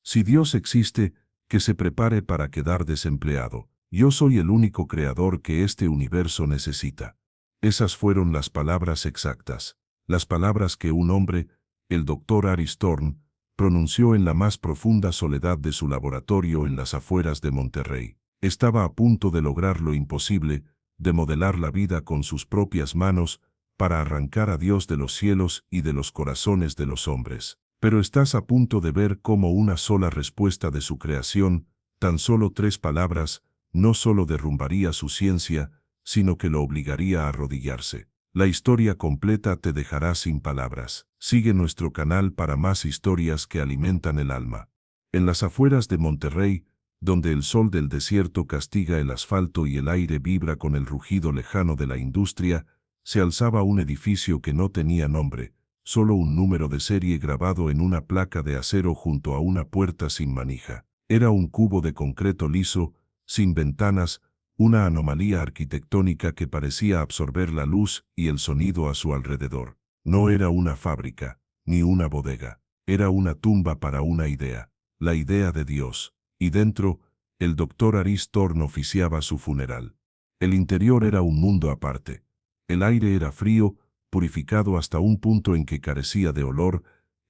Si Dios existe, que se prepare para quedar desempleado. Yo soy el único creador que este universo necesita. Esas fueron las palabras exactas. Las palabras que un hombre, el Dr. Aris Thorne, pronunció en la más profunda soledad de su laboratorio en las afueras de Monterrey. Estaba a punto de lograr lo imposible, de modelar la vida con sus propias manos, para arrancar a Dios de los cielos y de los corazones de los hombres. Pero estás a punto de ver cómo una sola respuesta de su creación, tan solo 3 palabras, no solo derrumbaría su ciencia, sino que lo obligaría a arrodillarse. La historia completa te dejará sin palabras. Sigue nuestro canal para más historias que alimentan el alma. En las afueras de Monterrey, donde el sol del desierto castiga el asfalto y el aire vibra con el rugido lejano de la industria, se alzaba un edificio que no tenía nombre, solo un número de serie grabado en una placa de acero junto a una puerta sin manija. Era un cubo de concreto liso, sin ventanas, una anomalía arquitectónica que parecía absorber la luz y el sonido a su alrededor. No era una fábrica, ni una bodega. Era una tumba para una idea, la idea de Dios. Y dentro, el Dr. Aris Thorne oficiaba su funeral. El interior era un mundo aparte. El aire era frío, purificado hasta un punto en que carecía de olor,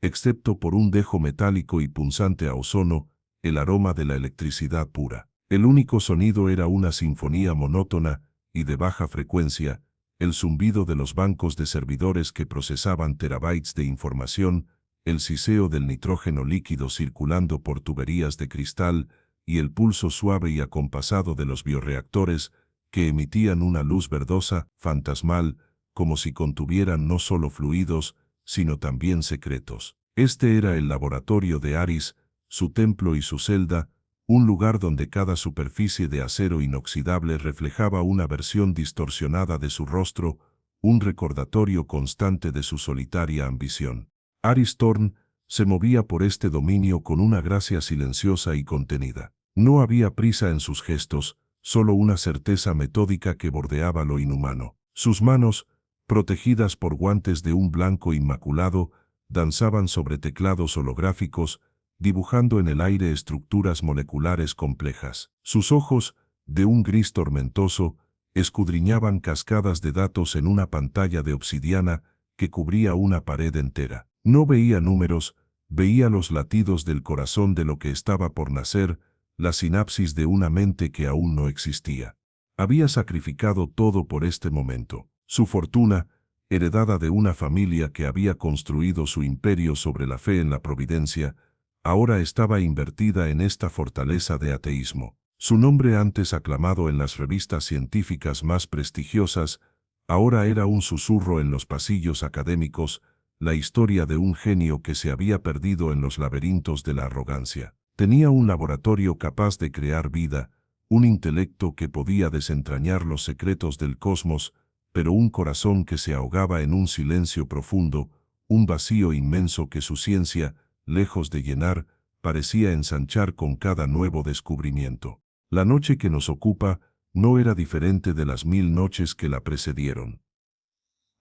excepto por un dejo metálico y punzante a ozono, el aroma de la electricidad pura. El único sonido era una sinfonía monótona y de baja frecuencia, el zumbido de los bancos de servidores que procesaban terabytes de información, el siseo del nitrógeno líquido circulando por tuberías de cristal y el pulso suave y acompasado de los bioreactores que emitían una luz verdosa, fantasmal, como si contuvieran no solo fluidos, sino también secretos. Este era el laboratorio de Aris, su templo y su celda, un lugar donde cada superficie de acero inoxidable reflejaba una versión distorsionada de su rostro, un recordatorio constante de su solitaria ambición. Aris Thorne se movía por este dominio con una gracia silenciosa y contenida. No había prisa en sus gestos, solo una certeza metódica que bordeaba lo inhumano. Sus manos, protegidas por guantes de un blanco inmaculado, danzaban sobre teclados holográficos, dibujando en el aire estructuras moleculares complejas. Sus ojos, de un gris tormentoso, escudriñaban cascadas de datos en una pantalla de obsidiana que cubría una pared entera. No veía números, veía los latidos del corazón de lo que estaba por nacer, la sinapsis de una mente que aún no existía. Había sacrificado todo por este momento. Su fortuna, heredada de una familia que había construido su imperio sobre la fe en la providencia, ahora estaba invertida en esta fortaleza de ateísmo. Su nombre antes aclamado en las revistas científicas más prestigiosas, ahora era un susurro en los pasillos académicos, la historia de un genio que se había perdido en los laberintos de la arrogancia. Tenía un laboratorio capaz de crear vida, un intelecto que podía desentrañar los secretos del cosmos, pero un corazón que se ahogaba en un silencio profundo, un vacío inmenso que su ciencia, lejos de llenar, parecía ensanchar con cada nuevo descubrimiento. La noche que nos ocupa no era diferente de las 1000 noches que la precedieron.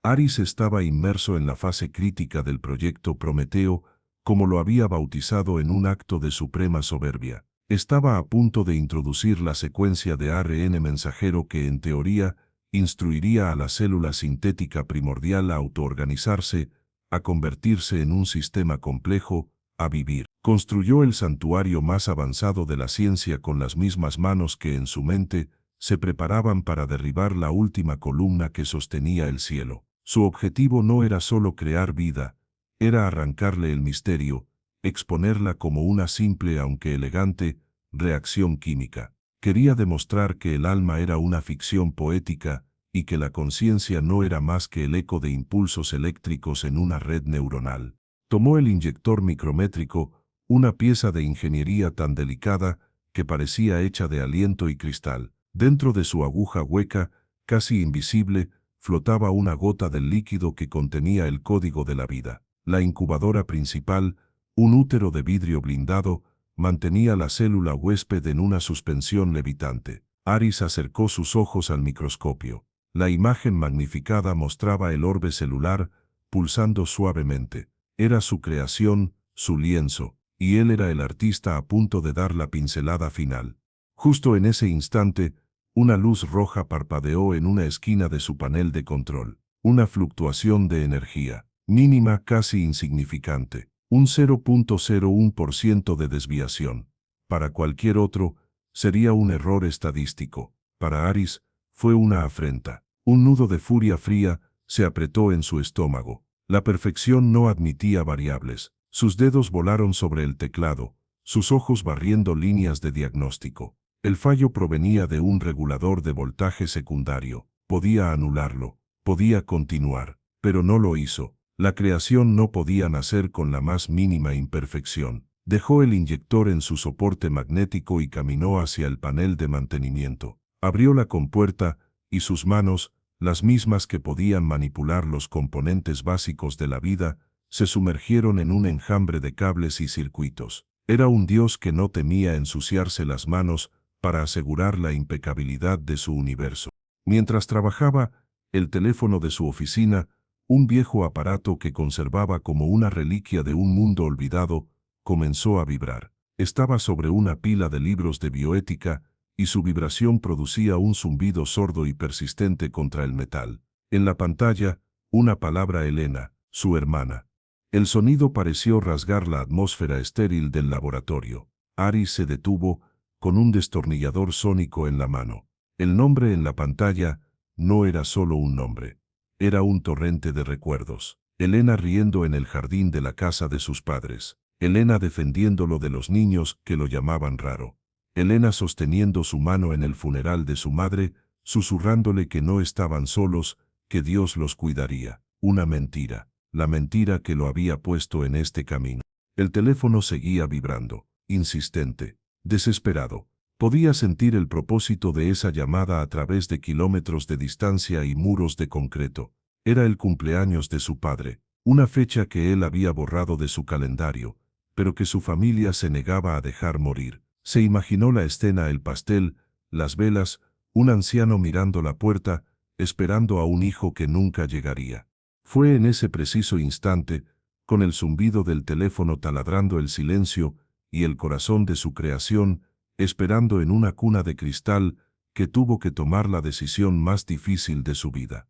Aris estaba inmerso en la fase crítica del proyecto Prometeo, como lo había bautizado en un acto de suprema soberbia. Estaba a punto de introducir la secuencia de ARN mensajero que, en teoría, instruiría a la célula sintética primordial a autoorganizarse, a convertirse en un sistema complejo, a vivir. Construyó el santuario más avanzado de la ciencia con las mismas manos que en su mente se preparaban para derribar la última columna que sostenía el cielo. Su objetivo no era solo crear vida, era arrancarle el misterio, exponerla como una simple aunque elegante reacción química. Quería demostrar que el alma era una ficción poética y que la conciencia no era más que el eco de impulsos eléctricos en una red neuronal. Tomó el inyector micrométrico, una pieza de ingeniería tan delicada que parecía hecha de aliento y cristal. Dentro de su aguja hueca, casi invisible, flotaba una gota del líquido que contenía el código de la vida. La incubadora principal, un útero de vidrio blindado, mantenía la célula huésped en una suspensión levitante. Aris acercó sus ojos al microscopio. La imagen magnificada mostraba el orbe celular, pulsando suavemente. Era su creación, su lienzo. y él era el artista a punto de dar la pincelada final. Justo en ese instante, una luz roja parpadeó en una esquina de su panel de control. Una fluctuación de energía, mínima, casi insignificante. Un 0.01% de desviación. Para cualquier otro, sería un error estadístico. Para Aris, fue una afrenta. Un nudo de furia fría se apretó en su estómago. La perfección no admitía variables. Sus dedos volaron sobre el teclado, sus ojos barriendo líneas de diagnóstico. El fallo provenía de un regulador de voltaje secundario. Podía anularlo, podía continuar, pero no lo hizo. La creación no podía nacer con la más mínima imperfección. Dejó el inyector en su soporte magnético y caminó hacia el panel de mantenimiento. Abrió la compuerta, y sus manos, las mismas que podían manipular los componentes básicos de la vida, se sumergieron en un enjambre de cables y circuitos. Era un dios que no temía ensuciarse las manos para asegurar la impecabilidad de su universo. Mientras trabajaba, el teléfono de su oficina, un viejo aparato que conservaba como una reliquia de un mundo olvidado, comenzó a vibrar. Estaba sobre una pila de libros de bioética, y su vibración producía un zumbido sordo y persistente contra el metal. En la pantalla, una palabra: Elena, su hermana. El sonido pareció rasgar la atmósfera estéril del laboratorio. Aris se detuvo, con un destornillador sónico en la mano. El nombre en la pantalla no era solo un nombre. Era un torrente de recuerdos. Elena riendo en el jardín de la casa de sus padres. Elena defendiéndolo de los niños que lo llamaban raro. Elena sosteniendo su mano en el funeral de su madre, susurrándole que no estaban solos, que Dios los cuidaría. Una mentira. La mentira que lo había puesto en este camino. El teléfono seguía vibrando, insistente, desesperado. Podía sentir el propósito de esa llamada a través de kilómetros de distancia y muros de concreto. Era el cumpleaños de su padre, una fecha que él había borrado de su calendario, pero que su familia se negaba a dejar morir. Se imaginó la escena: el pastel, las velas, un anciano mirando la puerta, esperando a un hijo que nunca llegaría. Fue en ese preciso instante, con el zumbido del teléfono taladrando el silencio y el corazón de su creación, esperando en una cuna de cristal, que tuvo que tomar la decisión más difícil de su vida.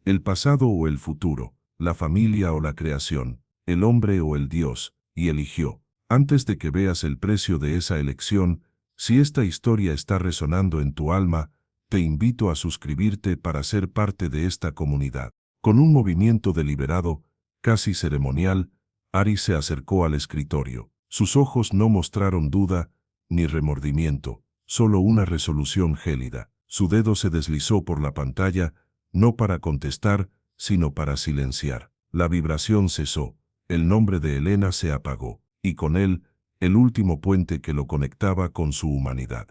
El pasado o el futuro, la familia o la creación, el hombre o el Dios, y eligió. Antes de que veas el precio de esa elección, si esta historia está resonando en tu alma, te invito a suscribirte para ser parte de esta comunidad. Con un movimiento deliberado, casi ceremonial, Aris se acercó al escritorio. Sus ojos no mostraron duda ni remordimiento, solo una resolución gélida. Su dedo se deslizó por la pantalla, no para contestar, sino para silenciar. La vibración cesó, el nombre de Elena se apagó, y con él, el último puente que lo conectaba con su humanidad.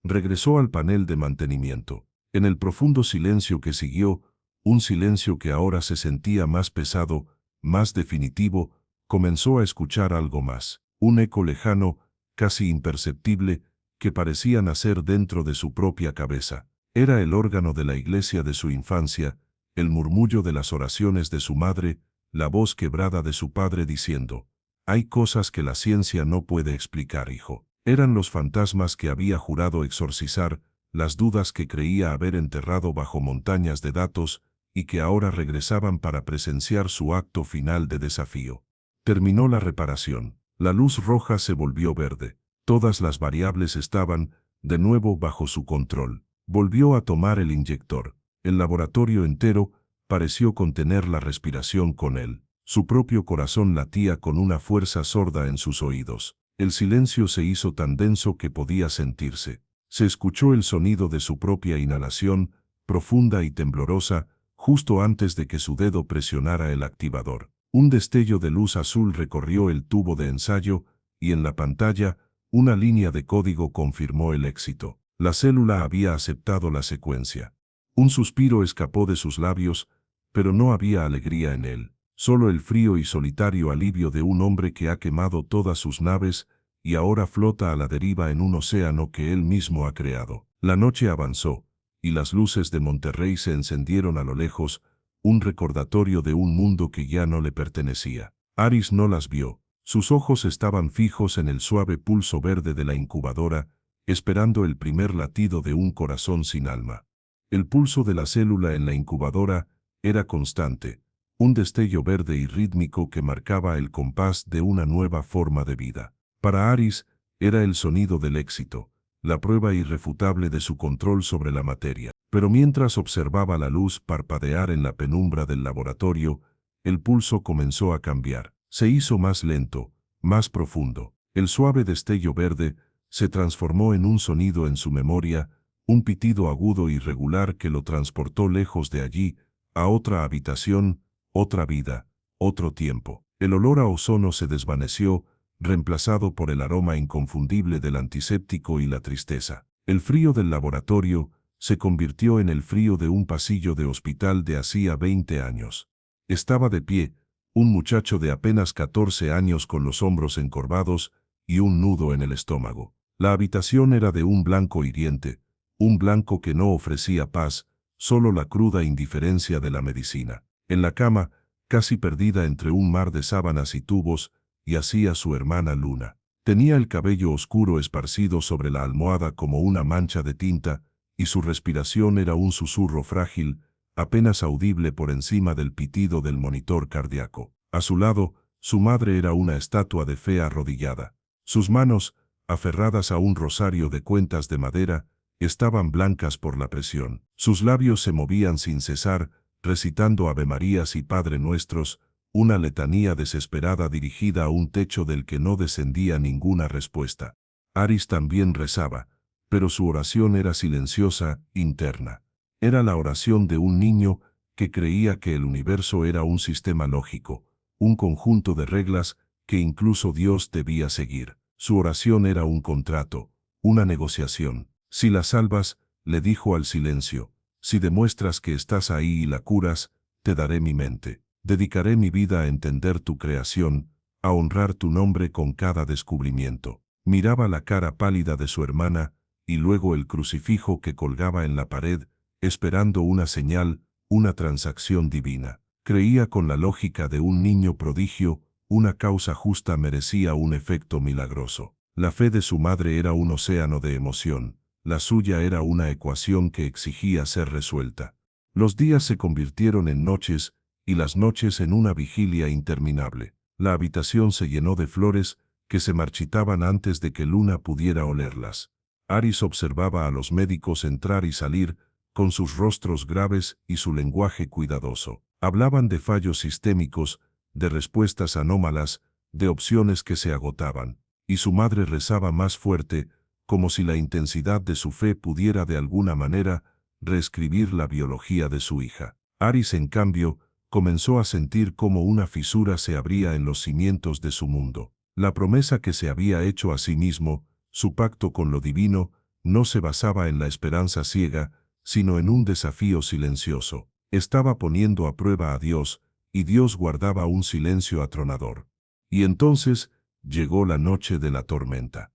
Regresó al panel de mantenimiento. En el profundo silencio que siguió, un silencio que ahora se sentía más pesado, más definitivo, comenzó a escuchar algo más. Un eco lejano, casi imperceptible, que parecía nacer dentro de su propia cabeza. Era el órgano de la iglesia de su infancia, el murmullo de las oraciones de su madre, la voz quebrada de su padre diciendo: «Hay cosas que la ciencia no puede explicar, hijo». Eran los fantasmas que había jurado exorcizar, las dudas que creía haber enterrado bajo montañas de datos, y que ahora regresaban para presenciar su acto final de desafío. Terminó la reparación. La luz roja se volvió verde. Todas las variables estaban, de nuevo, bajo su control. Volvió a tomar el inyector. El laboratorio entero pareció contener la respiración con él. Su propio corazón latía con una fuerza sorda en sus oídos. El silencio se hizo tan denso que podía sentirse. Se escuchó el sonido de su propia inhalación, profunda y temblorosa, justo antes de que su dedo presionara el activador. Un destello de luz azul recorrió el tubo de ensayo, y en la pantalla, una línea de código confirmó el éxito. La célula había aceptado la secuencia. Un suspiro escapó de sus labios, pero no había alegría en él. Solo el frío y solitario alivio de un hombre que ha quemado todas sus naves y ahora flota a la deriva en un océano que él mismo ha creado. La noche avanzó, y las luces de Monterrey se encendieron a lo lejos, un recordatorio de un mundo que ya no le pertenecía. Aris no las vio, Sus ojos estaban fijos en el suave pulso verde de la incubadora, esperando el primer latido de un corazón sin alma. El pulso de la célula en la incubadora era constante, un destello verde y rítmico que marcaba el compás de una nueva forma de vida. Para Aris, era el sonido del éxito, la prueba irrefutable de su control sobre la materia. Pero mientras observaba la luz parpadear en la penumbra del laboratorio, el pulso comenzó a cambiar. Se hizo más lento, más profundo. El suave destello verde se transformó en un sonido en su memoria, un pitido agudo y regular que lo transportó lejos de allí, a otra habitación, otra vida, otro tiempo. El olor a ozono se desvaneció, reemplazado por el aroma inconfundible del antiséptico y la tristeza. El frío del laboratorio se convirtió en el frío de un pasillo de hospital de hacía 20 años. Estaba de pie, un muchacho de apenas 14 años con los hombros encorvados y un nudo en el estómago. La habitación era de un blanco hiriente, un blanco que no ofrecía paz, solo la cruda indiferencia de la medicina. En la cama, casi perdida entre un mar de sábanas y tubos, yacía su hermana Luna. Tenía el cabello oscuro esparcido sobre la almohada como una mancha de tinta, y su respiración era un susurro frágil, apenas audible por encima del pitido del monitor cardíaco. A su lado, su madre era una estatua de fe arrodillada. Sus manos, aferradas a un rosario de cuentas de madera, estaban blancas por la presión. Sus labios se movían sin cesar, recitando Avemarías y Padre Nuestros, una letanía desesperada dirigida a un techo del que no descendía ninguna respuesta. Aris también rezaba, pero su oración era silenciosa, interna. Era la oración de un niño que creía que el universo era un sistema lógico, un conjunto de reglas que incluso Dios debía seguir. Su oración era un contrato, una negociación. Si la salvas, le dijo al silencio, si demuestras que estás ahí y la curas, te daré mi mente. Dedicaré mi vida a entender tu creación, a honrar tu nombre con cada descubrimiento. Miraba la cara pálida de su hermana, y luego el crucifijo que colgaba en la pared, esperando una señal, una transacción divina. Creía con la lógica de un niño prodigio, una causa justa merecía un efecto milagroso. La fe de su madre era un océano de emoción, la suya era una ecuación que exigía ser resuelta. Los días se convirtieron en noches, y las noches en una vigilia interminable. La habitación se llenó de flores que se marchitaban antes de que Luna pudiera olerlas. Aris observaba a los médicos entrar y salir, con sus rostros graves y su lenguaje cuidadoso. Hablaban de fallos sistémicos, de respuestas anómalas, de opciones que se agotaban. Y su madre rezaba más fuerte, como si la intensidad de su fe pudiera de alguna manera reescribir la biología de su hija. Aris, en cambio, comenzó a sentir cómo una fisura se abría en los cimientos de su mundo. La promesa que se había hecho a sí mismo, su pacto con lo divino, no se basaba en la esperanza ciega, sino en un desafío silencioso. Estaba poniendo a prueba a Dios, y Dios guardaba un silencio atronador. Y entonces llegó la noche de la tormenta.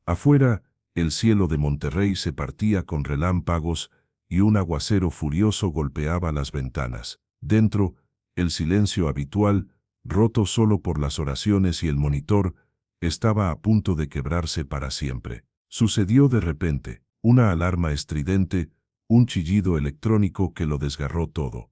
Afuera, el cielo de Monterrey se partía con relámpagos y un aguacero furioso golpeaba las ventanas. Dentro, el silencio habitual, roto solo por las oraciones y el monitor, estaba a punto de quebrarse para siempre. Sucedió de repente, una alarma estridente, un chillido electrónico que lo desgarró todo.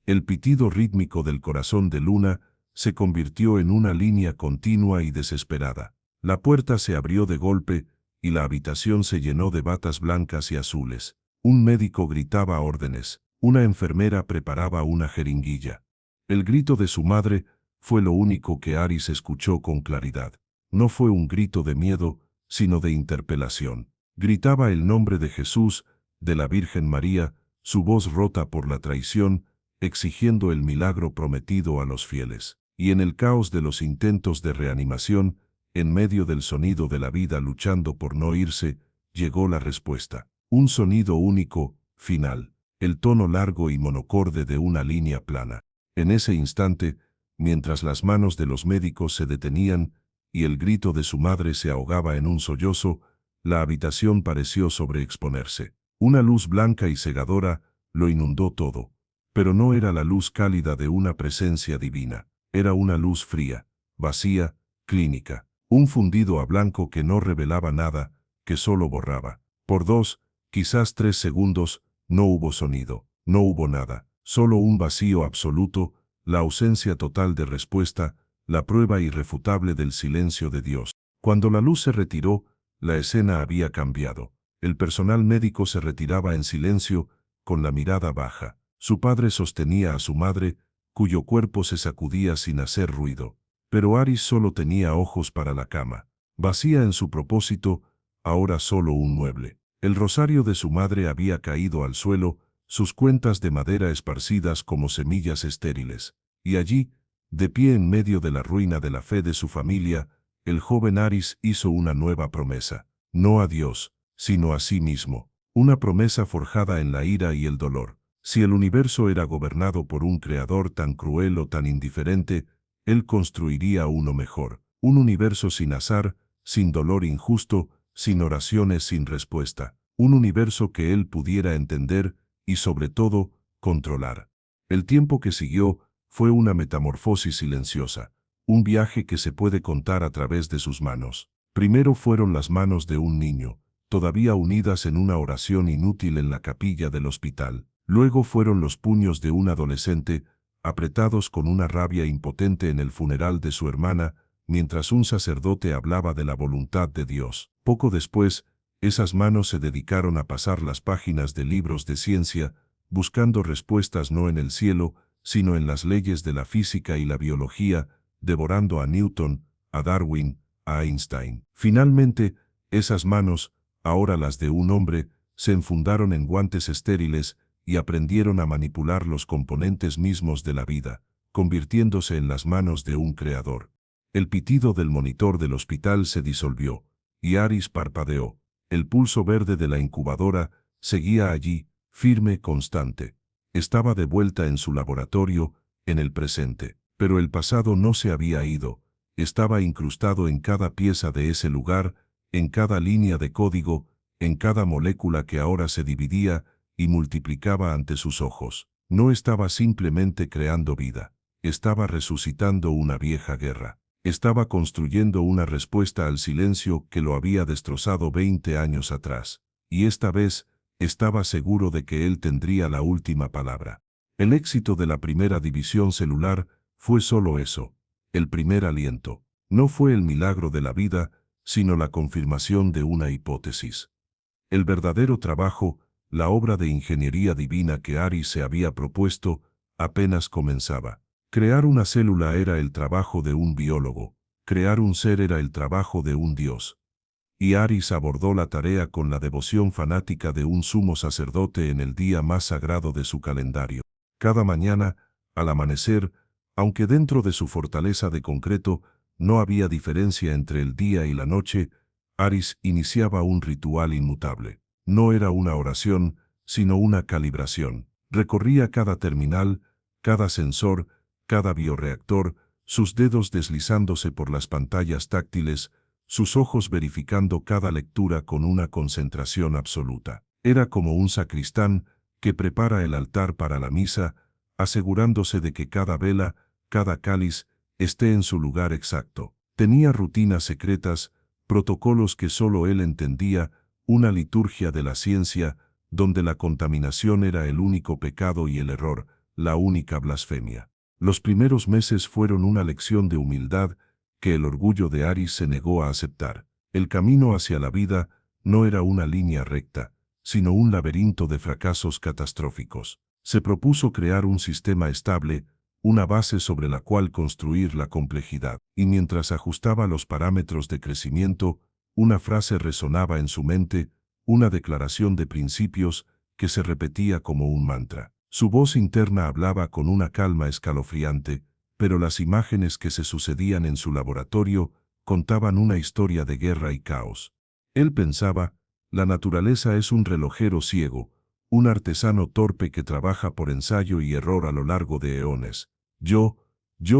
El pitido rítmico del corazón de Luna se convirtió en una línea continua y desesperada. La puerta se abrió de golpe y la habitación se llenó de batas blancas y azules. Un médico gritaba órdenes, una enfermera preparaba una jeringuilla. El grito de su madre fue lo único que Aris escuchó con claridad. No fue un grito de miedo, sino de interpelación. Gritaba el nombre de Jesús, de la Virgen María, su voz rota por la traición, exigiendo el milagro prometido a los fieles. Y en el caos de los intentos de reanimación, en medio del sonido de la vida luchando por no irse, llegó la respuesta. Un sonido único, final, el tono largo y monocorde de una línea plana. En ese instante, mientras las manos de los médicos se detenían y el grito de su madre se ahogaba en un sollozo, la habitación pareció sobreexponerse. Una luz blanca y cegadora lo inundó todo. Pero no era la luz cálida de una presencia divina. Era una luz fría, vacía, clínica. Un fundido a blanco que no revelaba nada, que solo borraba. Por 2, quizás 3 segundos, no hubo sonido, no hubo nada, solo un vacío absoluto, la ausencia total de respuesta, la prueba irrefutable del silencio de Dios. Cuando la luz se retiró, la escena había cambiado. El personal médico se retiraba en silencio, con la mirada baja. Su padre sostenía a su madre, cuyo cuerpo se sacudía sin hacer ruido. Pero Aris solo tenía ojos para la cama. Vacía en su propósito, ahora solo un mueble. El rosario de su madre había caído al suelo, sus cuentas de madera esparcidas como semillas estériles. Y allí, de pie en medio de la ruina de la fe de su familia, el joven Aris hizo una nueva promesa. No a Dios, sino a sí mismo. Una promesa forjada en la ira y el dolor. Si el universo era gobernado por un creador tan cruel o tan indiferente, él construiría uno mejor. Un universo sin azar, sin dolor injusto, sin oraciones sin respuesta. Un universo que él pudiera entender y, sobre todo, controlar. El tiempo que siguió fue una metamorfosis silenciosa, un viaje que se puede contar a través de sus manos. Primero fueron las manos de un niño, todavía unidas en una oración inútil en la capilla del hospital. Luego fueron los puños de un adolescente, apretados con una rabia impotente en el funeral de su hermana, mientras un sacerdote hablaba de la voluntad de Dios. Poco después, esas manos se dedicaron a pasar las páginas de libros de ciencia, buscando respuestas no en el cielo, sino en las leyes de la física y la biología, devorando a Newton, a Darwin, a Einstein. Finalmente, esas manos, ahora las de un hombre, se enfundaron en guantes estériles y aprendieron a manipular los componentes mismos de la vida, convirtiéndose en las manos de un creador. El pitido del monitor del hospital se disolvió, y Aris parpadeó. El pulso verde de la incubadora seguía allí, firme, constante. Estaba de vuelta en su laboratorio, en el presente. Pero el pasado no se había ido. Estaba incrustado en cada pieza de ese lugar, en cada línea de código, en cada molécula que ahora se dividía y multiplicaba ante sus ojos. No estaba simplemente creando vida. Estaba resucitando una vieja guerra. Estaba construyendo una respuesta al silencio que lo había destrozado 20 años atrás. Y esta vez, estaba seguro de que él tendría la última palabra. El éxito de la primera división celular fue solo eso, el primer aliento. No fue el milagro de la vida, sino la confirmación de una hipótesis. El verdadero trabajo, la obra de ingeniería divina que Aris se había propuesto, apenas comenzaba. Crear una célula era el trabajo de un biólogo, crear un ser era el trabajo de un dios. Y Aris abordó la tarea con la devoción fanática de un sumo sacerdote en el día más sagrado de su calendario. Cada mañana, al amanecer, aunque dentro de su fortaleza de concreto no había diferencia entre el día y la noche, Aris iniciaba un ritual inmutable. No era una oración, sino una calibración. Recorría cada terminal, cada sensor, cada bioreactor, sus dedos deslizándose por las pantallas táctiles, sus ojos verificando cada lectura con una concentración absoluta. Era como un sacristán que prepara el altar para la misa, asegurándose de que cada vela, cada cáliz, esté en su lugar exacto. Tenía rutinas secretas, protocolos que solo él entendía, una liturgia de la ciencia, donde la contaminación era el único pecado y el error, la única blasfemia. Los primeros meses fueron una lección de humildad que el orgullo de Aris se negó a aceptar. El camino hacia la vida no era una línea recta, sino un laberinto de fracasos catastróficos. Se propuso crear un sistema estable, una base sobre la cual construir la complejidad. Y mientras ajustaba los parámetros de crecimiento, una frase resonaba en su mente, una declaración de principios que se repetía como un mantra. Su voz interna hablaba con una calma escalofriante, pero las imágenes que se sucedían en su laboratorio contaban una historia de guerra y caos. Él pensaba, la naturaleza es un relojero ciego, un artesano torpe que trabaja por ensayo y error a lo largo de eones. Yo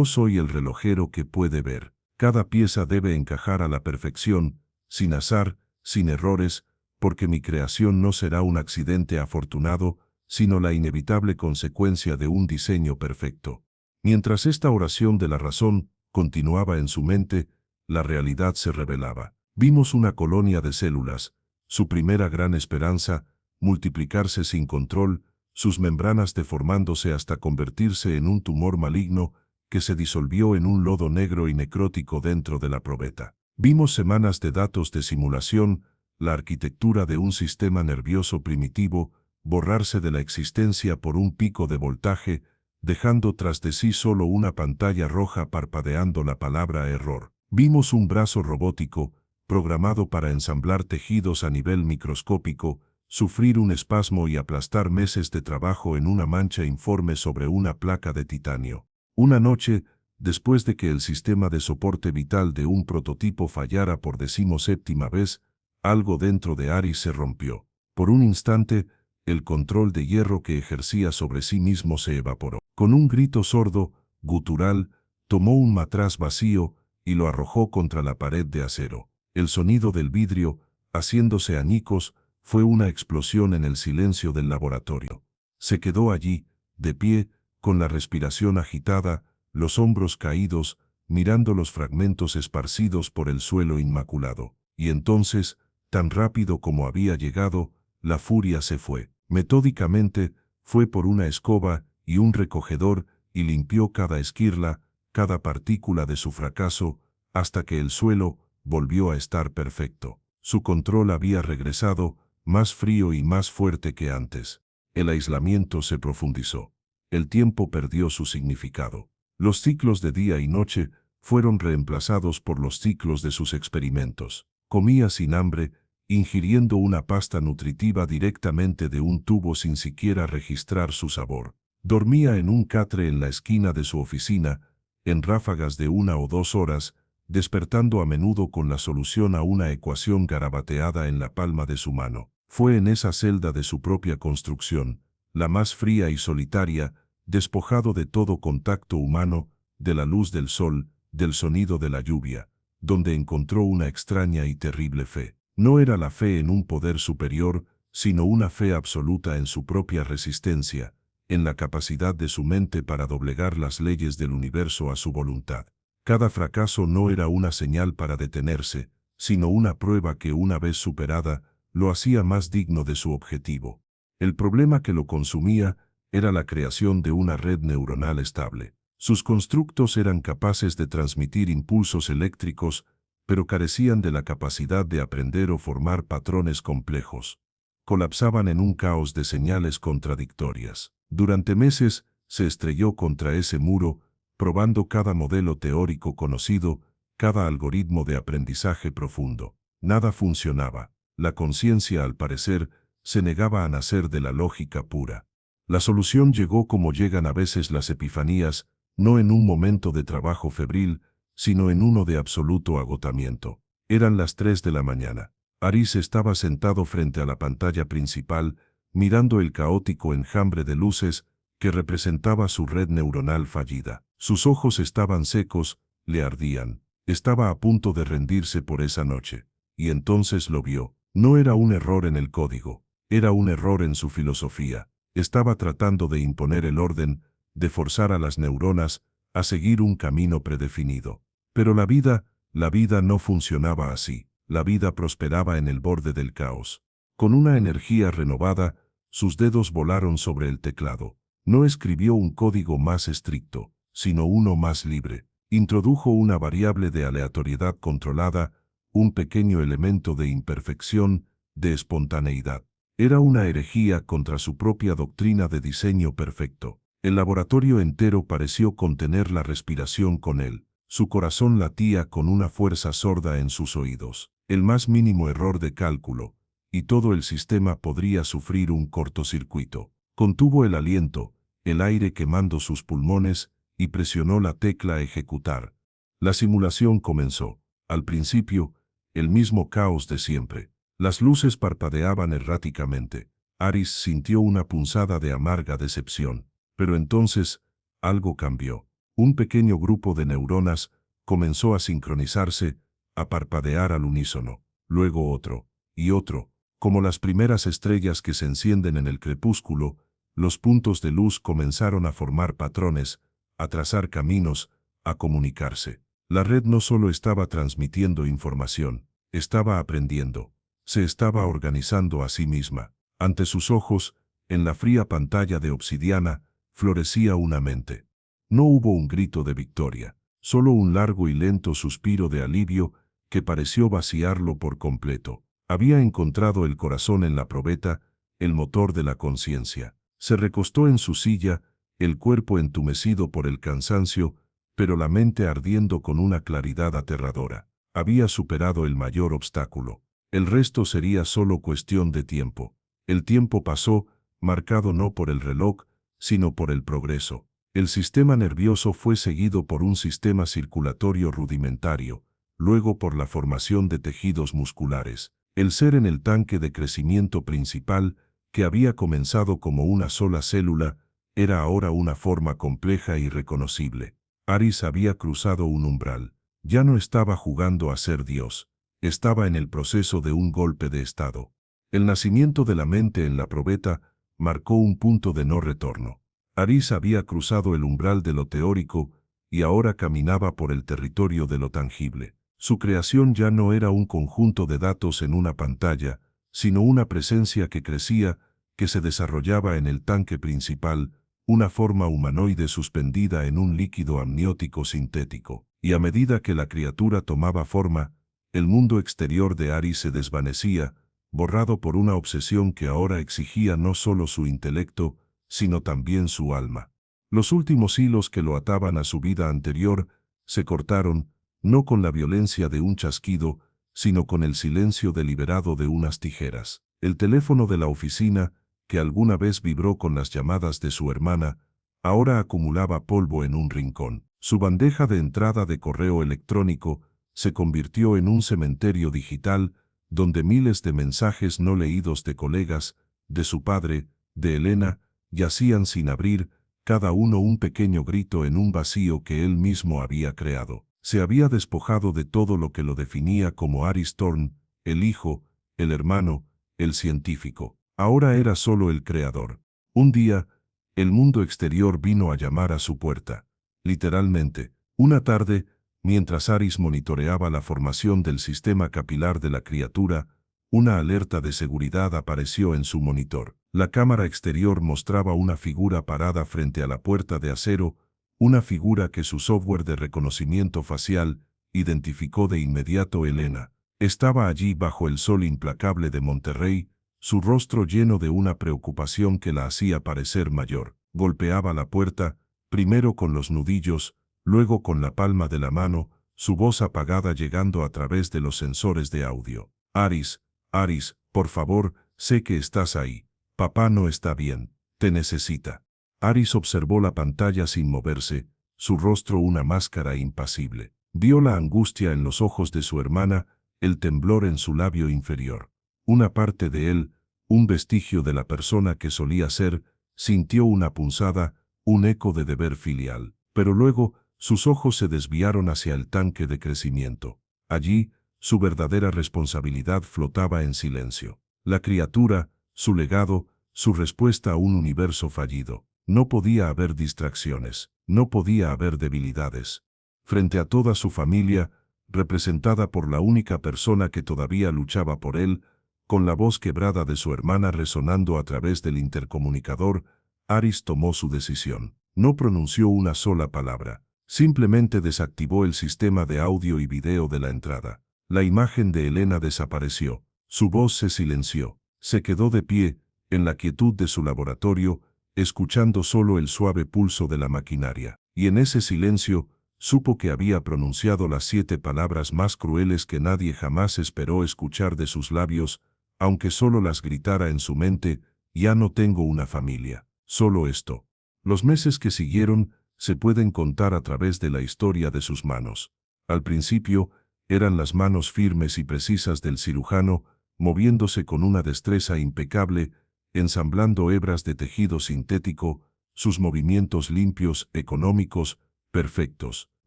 soy el relojero que puede ver. Cada pieza debe encajar a la perfección, sin azar, sin errores, porque mi creación no será un accidente afortunado, sino la inevitable consecuencia de un diseño perfecto. Mientras esta oración de la razón continuaba en su mente, la realidad se revelaba. Vimos una colonia de células, su primera gran esperanza, multiplicarse sin control, sus membranas deformándose hasta convertirse en un tumor maligno que se disolvió en un lodo negro y necrótico dentro de la probeta. Vimos semanas de datos de simulación, la arquitectura de un sistema nervioso primitivo, borrarse de la existencia por un pico de voltaje, dejando tras de sí solo una pantalla roja parpadeando la palabra error. Vimos un brazo robótico, programado para ensamblar tejidos a nivel microscópico, sufrir un espasmo y aplastar meses de trabajo en una mancha informe sobre una placa de titanio. Una noche, después de que el sistema de soporte vital de un prototipo fallara por 17ª vez, algo dentro de Aris se rompió. Por un instante, el control de hierro que ejercía sobre sí mismo se evaporó. Con un grito sordo, gutural, tomó un matraz vacío y lo arrojó contra la pared de acero. El sonido del vidrio, haciéndose añicos, fue una explosión en el silencio del laboratorio. Se quedó allí, de pie, con la respiración agitada, los hombros caídos, mirando los fragmentos esparcidos por el suelo inmaculado. Y entonces, tan rápido como había llegado, la furia se fue. Metódicamente, fue por una escoba y un recogedor y limpió cada esquirla, cada partícula de su fracaso, hasta que el suelo volvió a estar perfecto. Su control había regresado, más frío y más fuerte que antes. El aislamiento se profundizó. El tiempo perdió su significado. Los ciclos de día y noche fueron reemplazados por los ciclos de sus experimentos. Comía sin hambre, ingiriendo una pasta nutritiva directamente de un tubo sin siquiera registrar su sabor. Dormía en un catre en la esquina de su oficina, en ráfagas de 1 o 2 horas, despertando a menudo con la solución a una ecuación garabateada en la palma de su mano. Fue en esa celda de su propia construcción, la más fría y solitaria, despojado de todo contacto humano, de la luz del sol, del sonido de la lluvia, donde encontró una extraña y terrible fe. No era la fe en un poder superior, sino una fe absoluta en su propia resistencia, en la capacidad de su mente para doblegar las leyes del universo a su voluntad. Cada fracaso no era una señal para detenerse, sino una prueba que una vez superada, lo hacía más digno de su objetivo. El problema que lo consumía era la creación de una red neuronal estable. Sus constructos eran capaces de transmitir impulsos eléctricos, pero carecían de la capacidad de aprender o formar patrones complejos. Colapsaban en un caos de señales contradictorias. Durante meses, se estrelló contra ese muro, probando cada modelo teórico conocido, cada algoritmo de aprendizaje profundo. Nada funcionaba. La conciencia, al parecer, se negaba a nacer de la lógica pura. La solución llegó como llegan a veces las epifanías, no en un momento de trabajo febril, sino en uno de absoluto agotamiento. Eran las 3 de la mañana. Aris estaba sentado frente a la pantalla principal, mirando el caótico enjambre de luces que representaba su red neuronal fallida. Sus ojos estaban secos, le ardían. Estaba a punto de rendirse por esa noche. Y entonces lo vio. No era un error en el código, era un error en su filosofía. Estaba tratando de imponer el orden, de forzar a las neuronas a seguir un camino predefinido. Pero la vida no funcionaba así. La vida prosperaba en el borde del caos. Con una energía renovada, sus dedos volaron sobre el teclado. No escribió un código más estricto, sino uno más libre. Introdujo una variable de aleatoriedad controlada, un pequeño elemento de imperfección, de espontaneidad. Era una herejía contra su propia doctrina de diseño perfecto. El laboratorio entero pareció contener la respiración con él. Su corazón latía con una fuerza sorda en sus oídos. El más mínimo error de cálculo, y todo el sistema podría sufrir un cortocircuito. Contuvo el aliento, el aire quemando sus pulmones, y presionó la tecla ejecutar. La simulación comenzó. Al principio, el mismo caos de siempre. Las luces parpadeaban erráticamente. Aris sintió una punzada de amarga decepción. Pero entonces, algo cambió. Un pequeño grupo de neuronas comenzó a sincronizarse, a parpadear al unísono. Luego otro, y otro. Como las primeras estrellas que se encienden en el crepúsculo, los puntos de luz comenzaron a formar patrones, a trazar caminos, a comunicarse. La red no solo estaba transmitiendo información, estaba aprendiendo. Se estaba organizando a sí misma. Ante sus ojos, en la fría pantalla de obsidiana, florecía una mente. No hubo un grito de victoria, solo un largo y lento suspiro de alivio que pareció vaciarlo por completo. Había encontrado el corazón en la probeta, el motor de la conciencia. Se recostó en su silla, el cuerpo entumecido por el cansancio, pero la mente ardiendo con una claridad aterradora. Había superado el mayor obstáculo. El resto sería solo cuestión de tiempo. El tiempo pasó, marcado no por el reloj, sino por el progreso. El sistema nervioso fue seguido por un sistema circulatorio rudimentario, luego por la formación de tejidos musculares. El ser en el tanque de crecimiento principal, que había comenzado como una sola célula, era ahora una forma compleja y reconocible. Aris había cruzado un umbral. Ya no estaba jugando a ser Dios. Estaba en el proceso de un golpe de estado. El nacimiento de la mente en la probeta marcó un punto de no retorno. Aris había cruzado el umbral de lo teórico y ahora caminaba por el territorio de lo tangible. Su creación ya no era un conjunto de datos en una pantalla, sino una presencia que crecía, que se desarrollaba en el tanque principal, una forma humanoide suspendida en un líquido amniótico sintético. Y a medida que la criatura tomaba forma, el mundo exterior de Aris se desvanecía, borrado por una obsesión que ahora exigía no solo su intelecto, sino también su alma. Los últimos hilos que lo ataban a su vida anterior se cortaron, no con la violencia de un chasquido, sino con el silencio deliberado de unas tijeras. El teléfono de la oficina, que alguna vez vibró con las llamadas de su hermana, ahora acumulaba polvo en un rincón. Su bandeja de entrada de correo electrónico se convirtió en un cementerio digital donde miles de mensajes no leídos de colegas, de su padre, de Elena, yacían sin abrir, cada uno un pequeño grito en un vacío que él mismo había creado. Se había despojado de todo lo que lo definía como Aris Thorn, el hijo, el hermano, el científico. Ahora era solo el creador. Un día, el mundo exterior vino a llamar a su puerta. Literalmente, una tarde, mientras Aris monitoreaba la formación del sistema capilar de la criatura, una alerta de seguridad apareció en su monitor. La cámara exterior mostraba una figura parada frente a la puerta de acero, una figura que su software de reconocimiento facial identificó de inmediato. Elena estaba allí bajo el sol implacable de Monterrey, su rostro lleno de una preocupación que la hacía parecer mayor. Golpeaba la puerta, primero con los nudillos, luego con la palma de la mano, su voz apagada llegando a través de los sensores de audio. Aris, Aris, por favor, sé que estás ahí. Papá no está bien, te necesita. Aris observó la pantalla sin moverse, su rostro una máscara impasible. Vio la angustia en los ojos de su hermana, el temblor en su labio inferior. Una parte de él, un vestigio de la persona que solía ser, sintió una punzada, un eco de deber filial. Pero luego, sus ojos se desviaron hacia el tanque de crecimiento. Allí, su verdadera responsabilidad flotaba en silencio. La criatura, su legado, su respuesta a un universo fallido. No podía haber distracciones, no podía haber debilidades. Frente a toda su familia, representada por la única persona que todavía luchaba por él, con la voz quebrada de su hermana resonando a través del intercomunicador, Aris tomó su decisión. No pronunció una sola palabra. Simplemente desactivó el sistema de audio y video de la entrada. La imagen de Elena desapareció. Su voz se silenció. Se quedó de pie, en la quietud de su laboratorio, escuchando solo el suave pulso de la maquinaria. Y en ese silencio, supo que había pronunciado las 7 palabras más crueles que nadie jamás esperó escuchar de sus labios, aunque solo las gritara en su mente: ya no tengo una familia, solo esto. Los meses que siguieron se pueden contar a través de la historia de sus manos. Al principio, eran las manos firmes y precisas del cirujano, moviéndose con una destreza impecable, ensamblando hebras de tejido sintético, sus movimientos limpios, económicos, perfectos.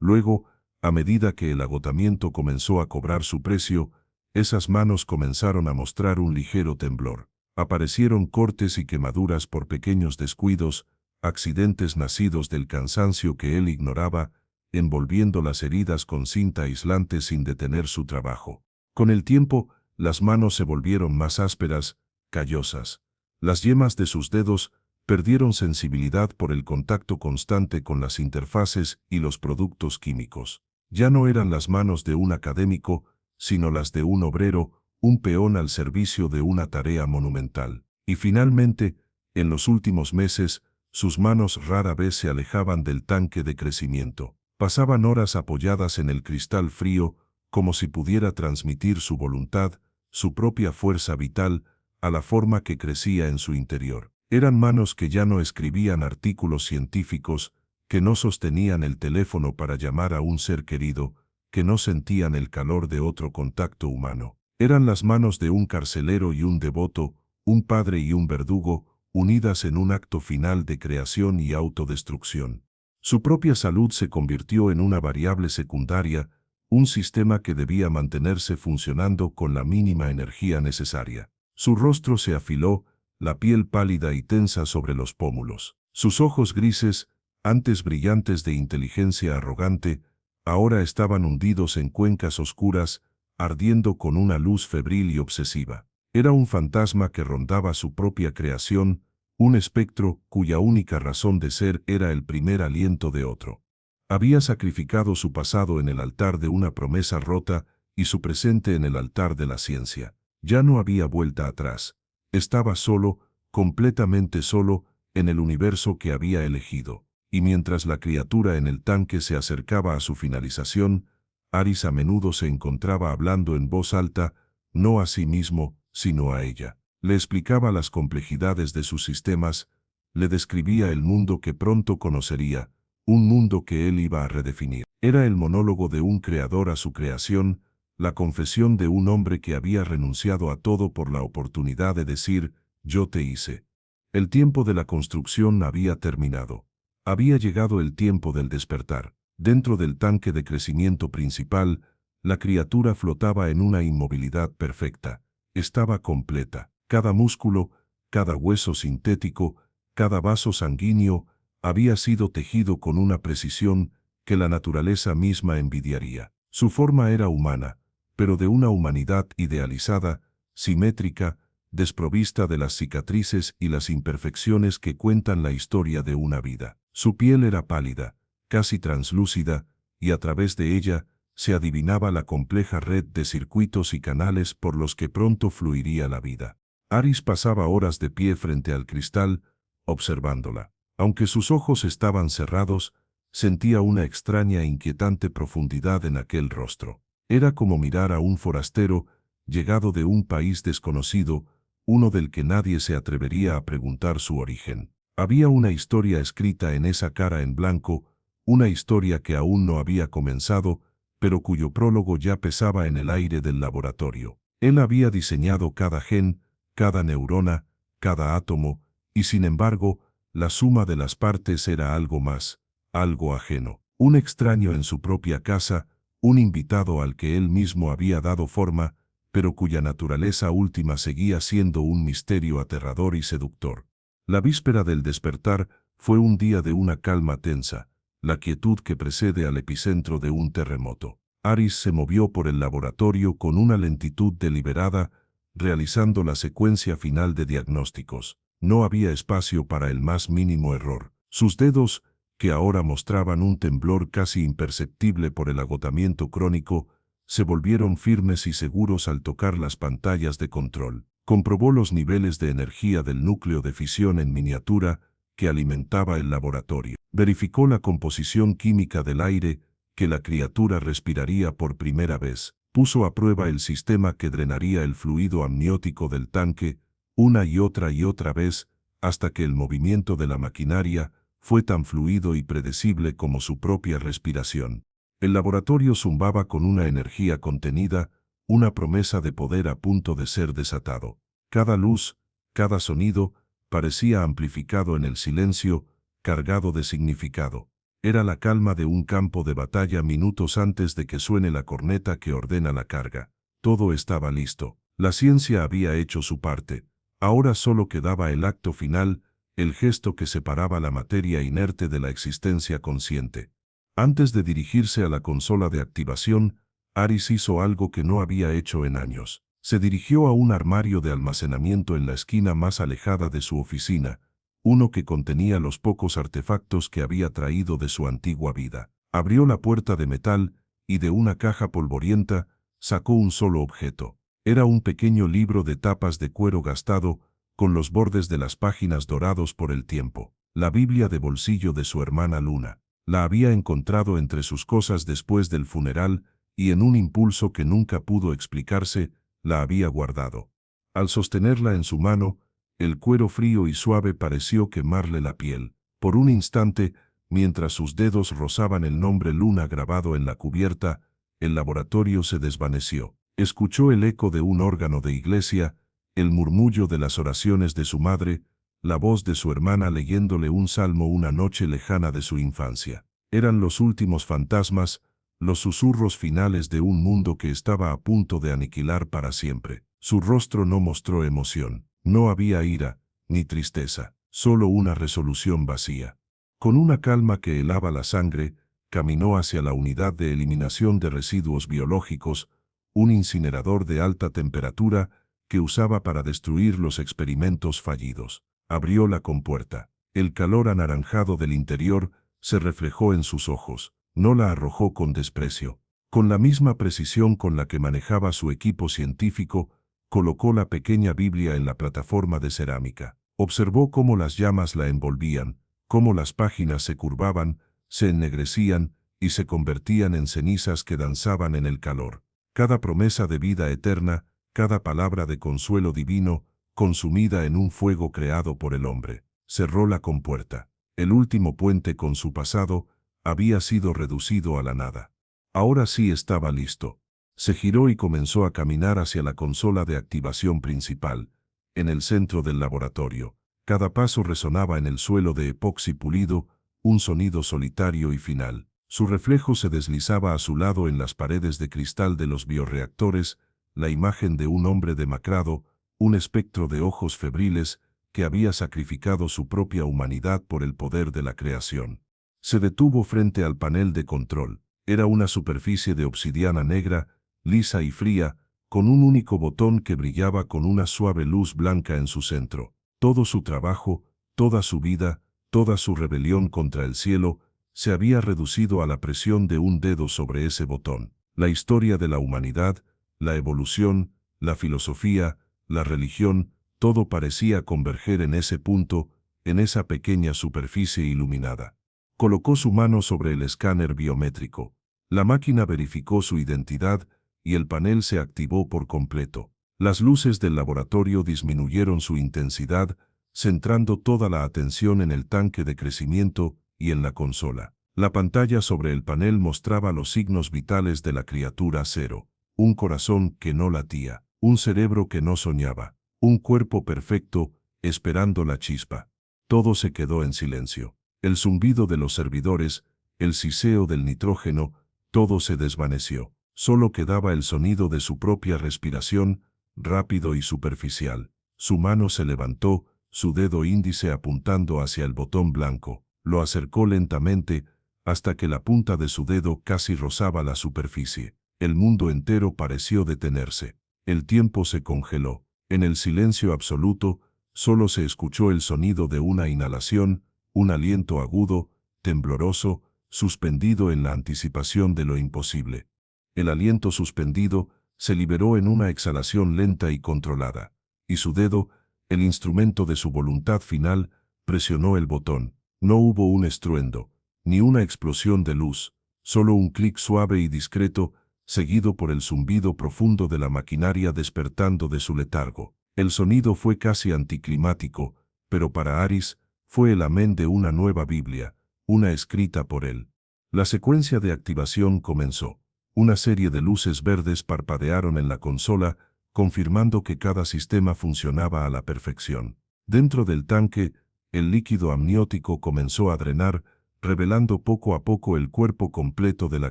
Luego, a medida que el agotamiento comenzó a cobrar su precio, esas manos comenzaron a mostrar un ligero temblor. Aparecieron cortes y quemaduras por pequeños descuidos, accidentes nacidos del cansancio que él ignoraba, envolviendo las heridas con cinta aislante sin detener su trabajo. Con el tiempo, las manos se volvieron más ásperas, callosas. Las yemas de sus dedos perdieron sensibilidad por el contacto constante con las interfaces y los productos químicos. Ya no eran las manos de un académico, sino las de un obrero, un peón al servicio de una tarea monumental. Y finalmente, en los últimos meses, sus manos rara vez se alejaban del tanque de crecimiento. Pasaban horas apoyadas en el cristal frío, como si pudiera transmitir su voluntad, su propia fuerza vital, a la forma que crecía en su interior. Eran manos que ya no escribían artículos científicos, que no sostenían el teléfono para llamar a un ser querido, que no sentían el calor de otro contacto humano. Eran las manos de un carcelero y un devoto, un padre y un verdugo, unidas en un acto final de creación y autodestrucción. Su propia salud se convirtió en una variable secundaria, un sistema que debía mantenerse funcionando con la mínima energía necesaria. Su rostro se afiló, la piel pálida y tensa sobre los pómulos. Sus ojos grises, antes brillantes de inteligencia arrogante, ahora estaban hundidos en cuencas oscuras, ardiendo con una luz febril y obsesiva. Era un fantasma que rondaba su propia creación, un espectro cuya única razón de ser era el primer aliento de otro. Había sacrificado su pasado en el altar de una promesa rota y su presente en el altar de la ciencia. Ya no había vuelta atrás. Estaba solo, completamente solo, en el universo que había elegido. Y mientras la criatura en el tanque se acercaba a su finalización, Aris a menudo se encontraba hablando en voz alta, no a sí mismo, sino a ella. Le explicaba las complejidades de sus sistemas, le describía el mundo que pronto conocería, un mundo que él iba a redefinir. Era el monólogo de un creador a su creación, la confesión de un hombre que había renunciado a todo por la oportunidad de decir, yo te hice. El tiempo de la construcción había terminado. Había llegado el tiempo del despertar. Dentro del tanque de crecimiento principal, la criatura flotaba en una inmovilidad perfecta. Estaba completa. Cada músculo, cada hueso sintético, cada vaso sanguíneo, había sido tejido con una precisión que la naturaleza misma envidiaría. Su forma era humana, pero de una humanidad idealizada, simétrica, desprovista de las cicatrices y las imperfecciones que cuentan la historia de una vida. Su piel era pálida, casi translúcida, y a través de ella se adivinaba la compleja red de circuitos y canales por los que pronto fluiría la vida. Aris pasaba horas de pie frente al cristal, observándola. Aunque sus ojos estaban cerrados, sentía una extraña e inquietante profundidad en aquel rostro. Era como mirar a un forastero, llegado de un país desconocido, uno del que nadie se atrevería a preguntar su origen. Había una historia escrita en esa cara en blanco, una historia que aún no había comenzado, pero cuyo prólogo ya pesaba en el aire del laboratorio. Él había diseñado cada gen, cada neurona, cada átomo, y sin embargo, la suma de las partes era algo más, algo ajeno. Un extraño en su propia casa, un invitado al que él mismo había dado forma, pero cuya naturaleza última seguía siendo un misterio aterrador y seductor. La víspera del despertar fue un día de una calma tensa, la quietud que precede al epicentro de un terremoto. Aris se movió por el laboratorio con una lentitud deliberada, realizando la secuencia final de diagnósticos. No había espacio para el más mínimo error. Sus dedos, que ahora mostraban un temblor casi imperceptible por el agotamiento crónico, se volvieron firmes y seguros al tocar las pantallas de control. Comprobó los niveles de energía del núcleo de fisión en miniatura que alimentaba el laboratorio. Verificó la composición química del aire que la criatura respiraría por primera vez. Puso a prueba el sistema que drenaría el fluido amniótico del tanque una y otra vez, hasta que el movimiento de la maquinaria fue tan fluido y predecible como su propia respiración. El laboratorio zumbaba con una energía contenida, una promesa de poder a punto de ser desatado. Cada luz, cada sonido, parecía amplificado en el silencio, cargado de significado. Era la calma de un campo de batalla minutos antes de que suene la corneta que ordena la carga. Todo estaba listo. La ciencia había hecho su parte. Ahora solo quedaba el acto final, el gesto que separaba la materia inerte de la existencia consciente. Antes de dirigirse a la consola de activación, Aris hizo algo que no había hecho en años. Se dirigió a un armario de almacenamiento en la esquina más alejada de su oficina, uno que contenía los pocos artefactos que había traído de su antigua vida. Abrió la puerta de metal y de una caja polvorienta sacó un solo objeto. Era un pequeño libro de tapas de cuero gastado, con los bordes de las páginas dorados por el tiempo. La Biblia de bolsillo de su hermana Luna. La había encontrado entre sus cosas después del funeral y en un impulso que nunca pudo explicarse, la había guardado. Al sostenerla en su mano, el cuero frío y suave pareció quemarle la piel. Por un instante, mientras sus dedos rozaban el nombre Luna grabado en la cubierta, el laboratorio se desvaneció. Escuchó el eco de un órgano de iglesia, el murmullo de las oraciones de su madre, la voz de su hermana leyéndole un salmo una noche lejana de su infancia. Eran los últimos fantasmas, los susurros finales de un mundo que estaba a punto de aniquilar para siempre. Su rostro no mostró emoción. No había ira, ni tristeza, solo una resolución vacía. Con una calma que helaba la sangre, caminó hacia la unidad de eliminación de residuos biológicos, un incinerador de alta temperatura que usaba para destruir los experimentos fallidos. Abrió la compuerta. El calor anaranjado del interior se reflejó en sus ojos. No la arrojó con desprecio. Con la misma precisión con la que manejaba su equipo científico, colocó la pequeña Biblia en la plataforma de cerámica. Observó cómo las llamas la envolvían, cómo las páginas se curvaban, se ennegrecían y se convertían en cenizas que danzaban en el calor. Cada promesa de vida eterna, cada palabra de consuelo divino, consumida en un fuego creado por el hombre. Cerró la compuerta. El último puente con su pasado había sido reducido a la nada. Ahora sí estaba listo. Se giró y comenzó a caminar hacia la consola de activación principal, en el centro del laboratorio. Cada paso resonaba en el suelo de epoxi pulido, un sonido solitario y final. Su reflejo se deslizaba a su lado en las paredes de cristal de los bioreactores, la imagen de un hombre demacrado, un espectro de ojos febriles, que había sacrificado su propia humanidad por el poder de la creación. Se detuvo frente al panel de control. Era una superficie de obsidiana negra, lisa y fría, con un único botón que brillaba con una suave luz blanca en su centro. Todo su trabajo, toda su vida, toda su rebelión contra el cielo, se había reducido a la presión de un dedo sobre ese botón. La historia de la humanidad, la evolución, la filosofía, la religión, todo parecía converger en ese punto, en esa pequeña superficie iluminada. Colocó su mano sobre el escáner biométrico. La máquina verificó su identidad y el panel se activó por completo. Las luces del laboratorio disminuyeron su intensidad, centrando toda la atención en el tanque de crecimiento y en la consola. La pantalla sobre el panel mostraba los signos vitales de la criatura cero. Un corazón que no latía, un cerebro que no soñaba, un cuerpo perfecto, esperando la chispa. Todo se quedó en silencio. El zumbido de los servidores, el siseo del nitrógeno, todo se desvaneció. Solo quedaba el sonido de su propia respiración, rápido y superficial. Su mano se levantó, su dedo índice apuntando hacia el botón blanco. Lo acercó lentamente, hasta que la punta de su dedo casi rozaba la superficie. El mundo entero pareció detenerse. El tiempo se congeló. En el silencio absoluto, solo se escuchó el sonido de una inhalación, un aliento agudo, tembloroso, suspendido en la anticipación de lo imposible. El aliento suspendido se liberó en una exhalación lenta y controlada, y su dedo, el instrumento de su voluntad final, presionó el botón. No hubo un estruendo, ni una explosión de luz, solo un clic suave y discreto, seguido por el zumbido profundo de la maquinaria despertando de su letargo. El sonido fue casi anticlimático, pero para Aris fue el amén de una nueva Biblia, una escrita por él. La secuencia de activación comenzó. Una serie de luces verdes parpadearon en la consola, confirmando que cada sistema funcionaba a la perfección. Dentro del tanque, el líquido amniótico comenzó a drenar, revelando poco a poco el cuerpo completo de la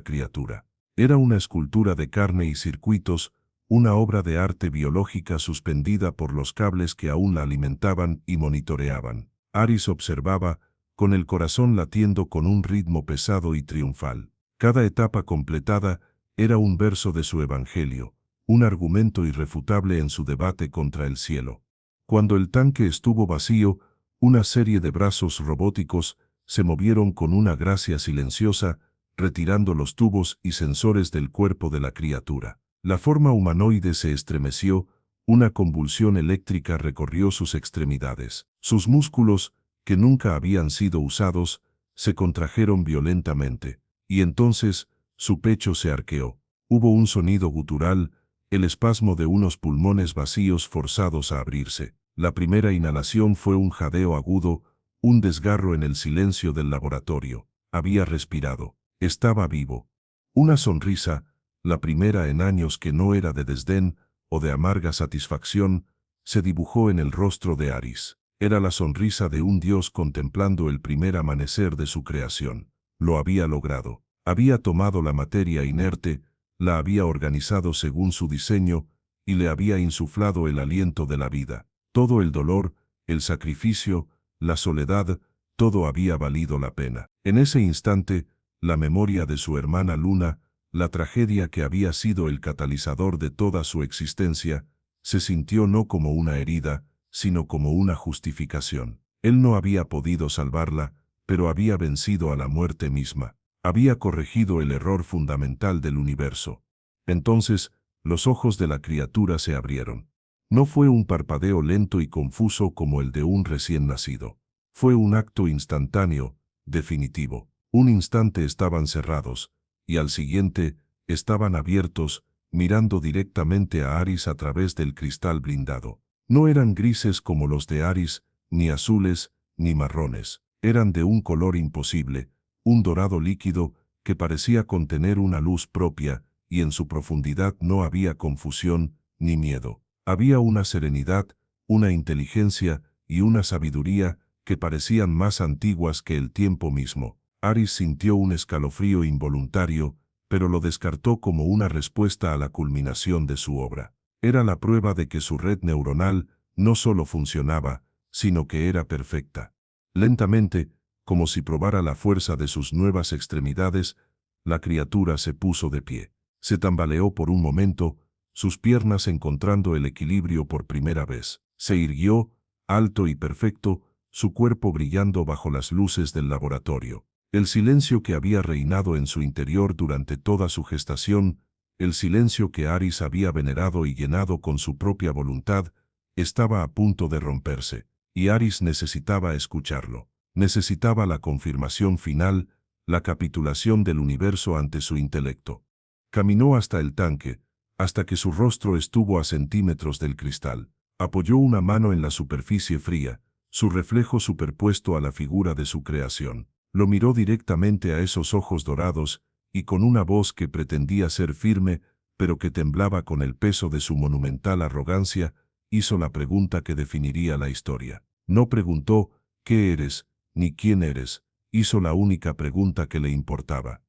criatura. Era una escultura de carne y circuitos, una obra de arte biológica suspendida por los cables que aún la alimentaban y monitoreaban. Aris observaba, con el corazón latiendo con un ritmo pesado y triunfal. Cada etapa completada era un verso de su evangelio, un argumento irrefutable en su debate contra el cielo. Cuando el tanque estuvo vacío, una serie de brazos robóticos se movieron con una gracia silenciosa, retirando los tubos y sensores del cuerpo de la criatura. La forma humanoide se estremeció, una convulsión eléctrica recorrió sus extremidades. Sus músculos, que nunca habían sido usados, se contrajeron violentamente, y entonces su pecho se arqueó. Hubo un sonido gutural, el espasmo de unos pulmones vacíos forzados a abrirse. La primera inhalación fue un jadeo agudo, un desgarro en el silencio del laboratorio. Había respirado. Estaba vivo. Una sonrisa, la primera en años que no era de desdén o de amarga satisfacción, se dibujó en el rostro de Aris. Era la sonrisa de un dios contemplando el primer amanecer de su creación. Lo había logrado. Había tomado la materia inerte, la había organizado según su diseño y le había insuflado el aliento de la vida. Todo el dolor, el sacrificio, la soledad, todo había valido la pena. En ese instante, la memoria de su hermana Luna, la tragedia que había sido el catalizador de toda su existencia, se sintió no como una herida, sino como una justificación. Él no había podido salvarla, pero había vencido a la muerte misma. Había corregido el error fundamental del universo. Entonces, los ojos de la criatura se abrieron. No fue un parpadeo lento y confuso como el de un recién nacido. Fue un acto instantáneo, definitivo. Un instante estaban cerrados, y al siguiente, estaban abiertos, mirando directamente a Aris a través del cristal blindado. No eran grises como los de Aris, ni azules, ni marrones. Eran de un color imposible, un dorado líquido que parecía contener una luz propia, y en su profundidad no había confusión ni miedo. Había una serenidad, una inteligencia y una sabiduría que parecían más antiguas que el tiempo mismo. Aris sintió un escalofrío involuntario, pero lo descartó como una respuesta a la culminación de su obra. Era la prueba de que su red neuronal no solo funcionaba, sino que era perfecta. Lentamente, como si probara la fuerza de sus nuevas extremidades, la criatura se puso de pie. Se tambaleó por un momento, sus piernas encontrando el equilibrio por primera vez. Se irguió, alto y perfecto, su cuerpo brillando bajo las luces del laboratorio. El silencio que había reinado en su interior durante toda su gestación, el silencio que Aris había venerado y llenado con su propia voluntad, estaba a punto de romperse, y Aris necesitaba escucharlo. Necesitaba la confirmación final, la capitulación del universo ante su intelecto. Caminó hasta el tanque, hasta que su rostro estuvo a centímetros del cristal. Apoyó una mano en la superficie fría, su reflejo superpuesto a la figura de su creación. Lo miró directamente a esos ojos dorados, y con una voz que pretendía ser firme, pero que temblaba con el peso de su monumental arrogancia, hizo la pregunta que definiría la historia. No preguntó, ¿qué eres?, ni quién eres. Hizo la única pregunta que le importaba.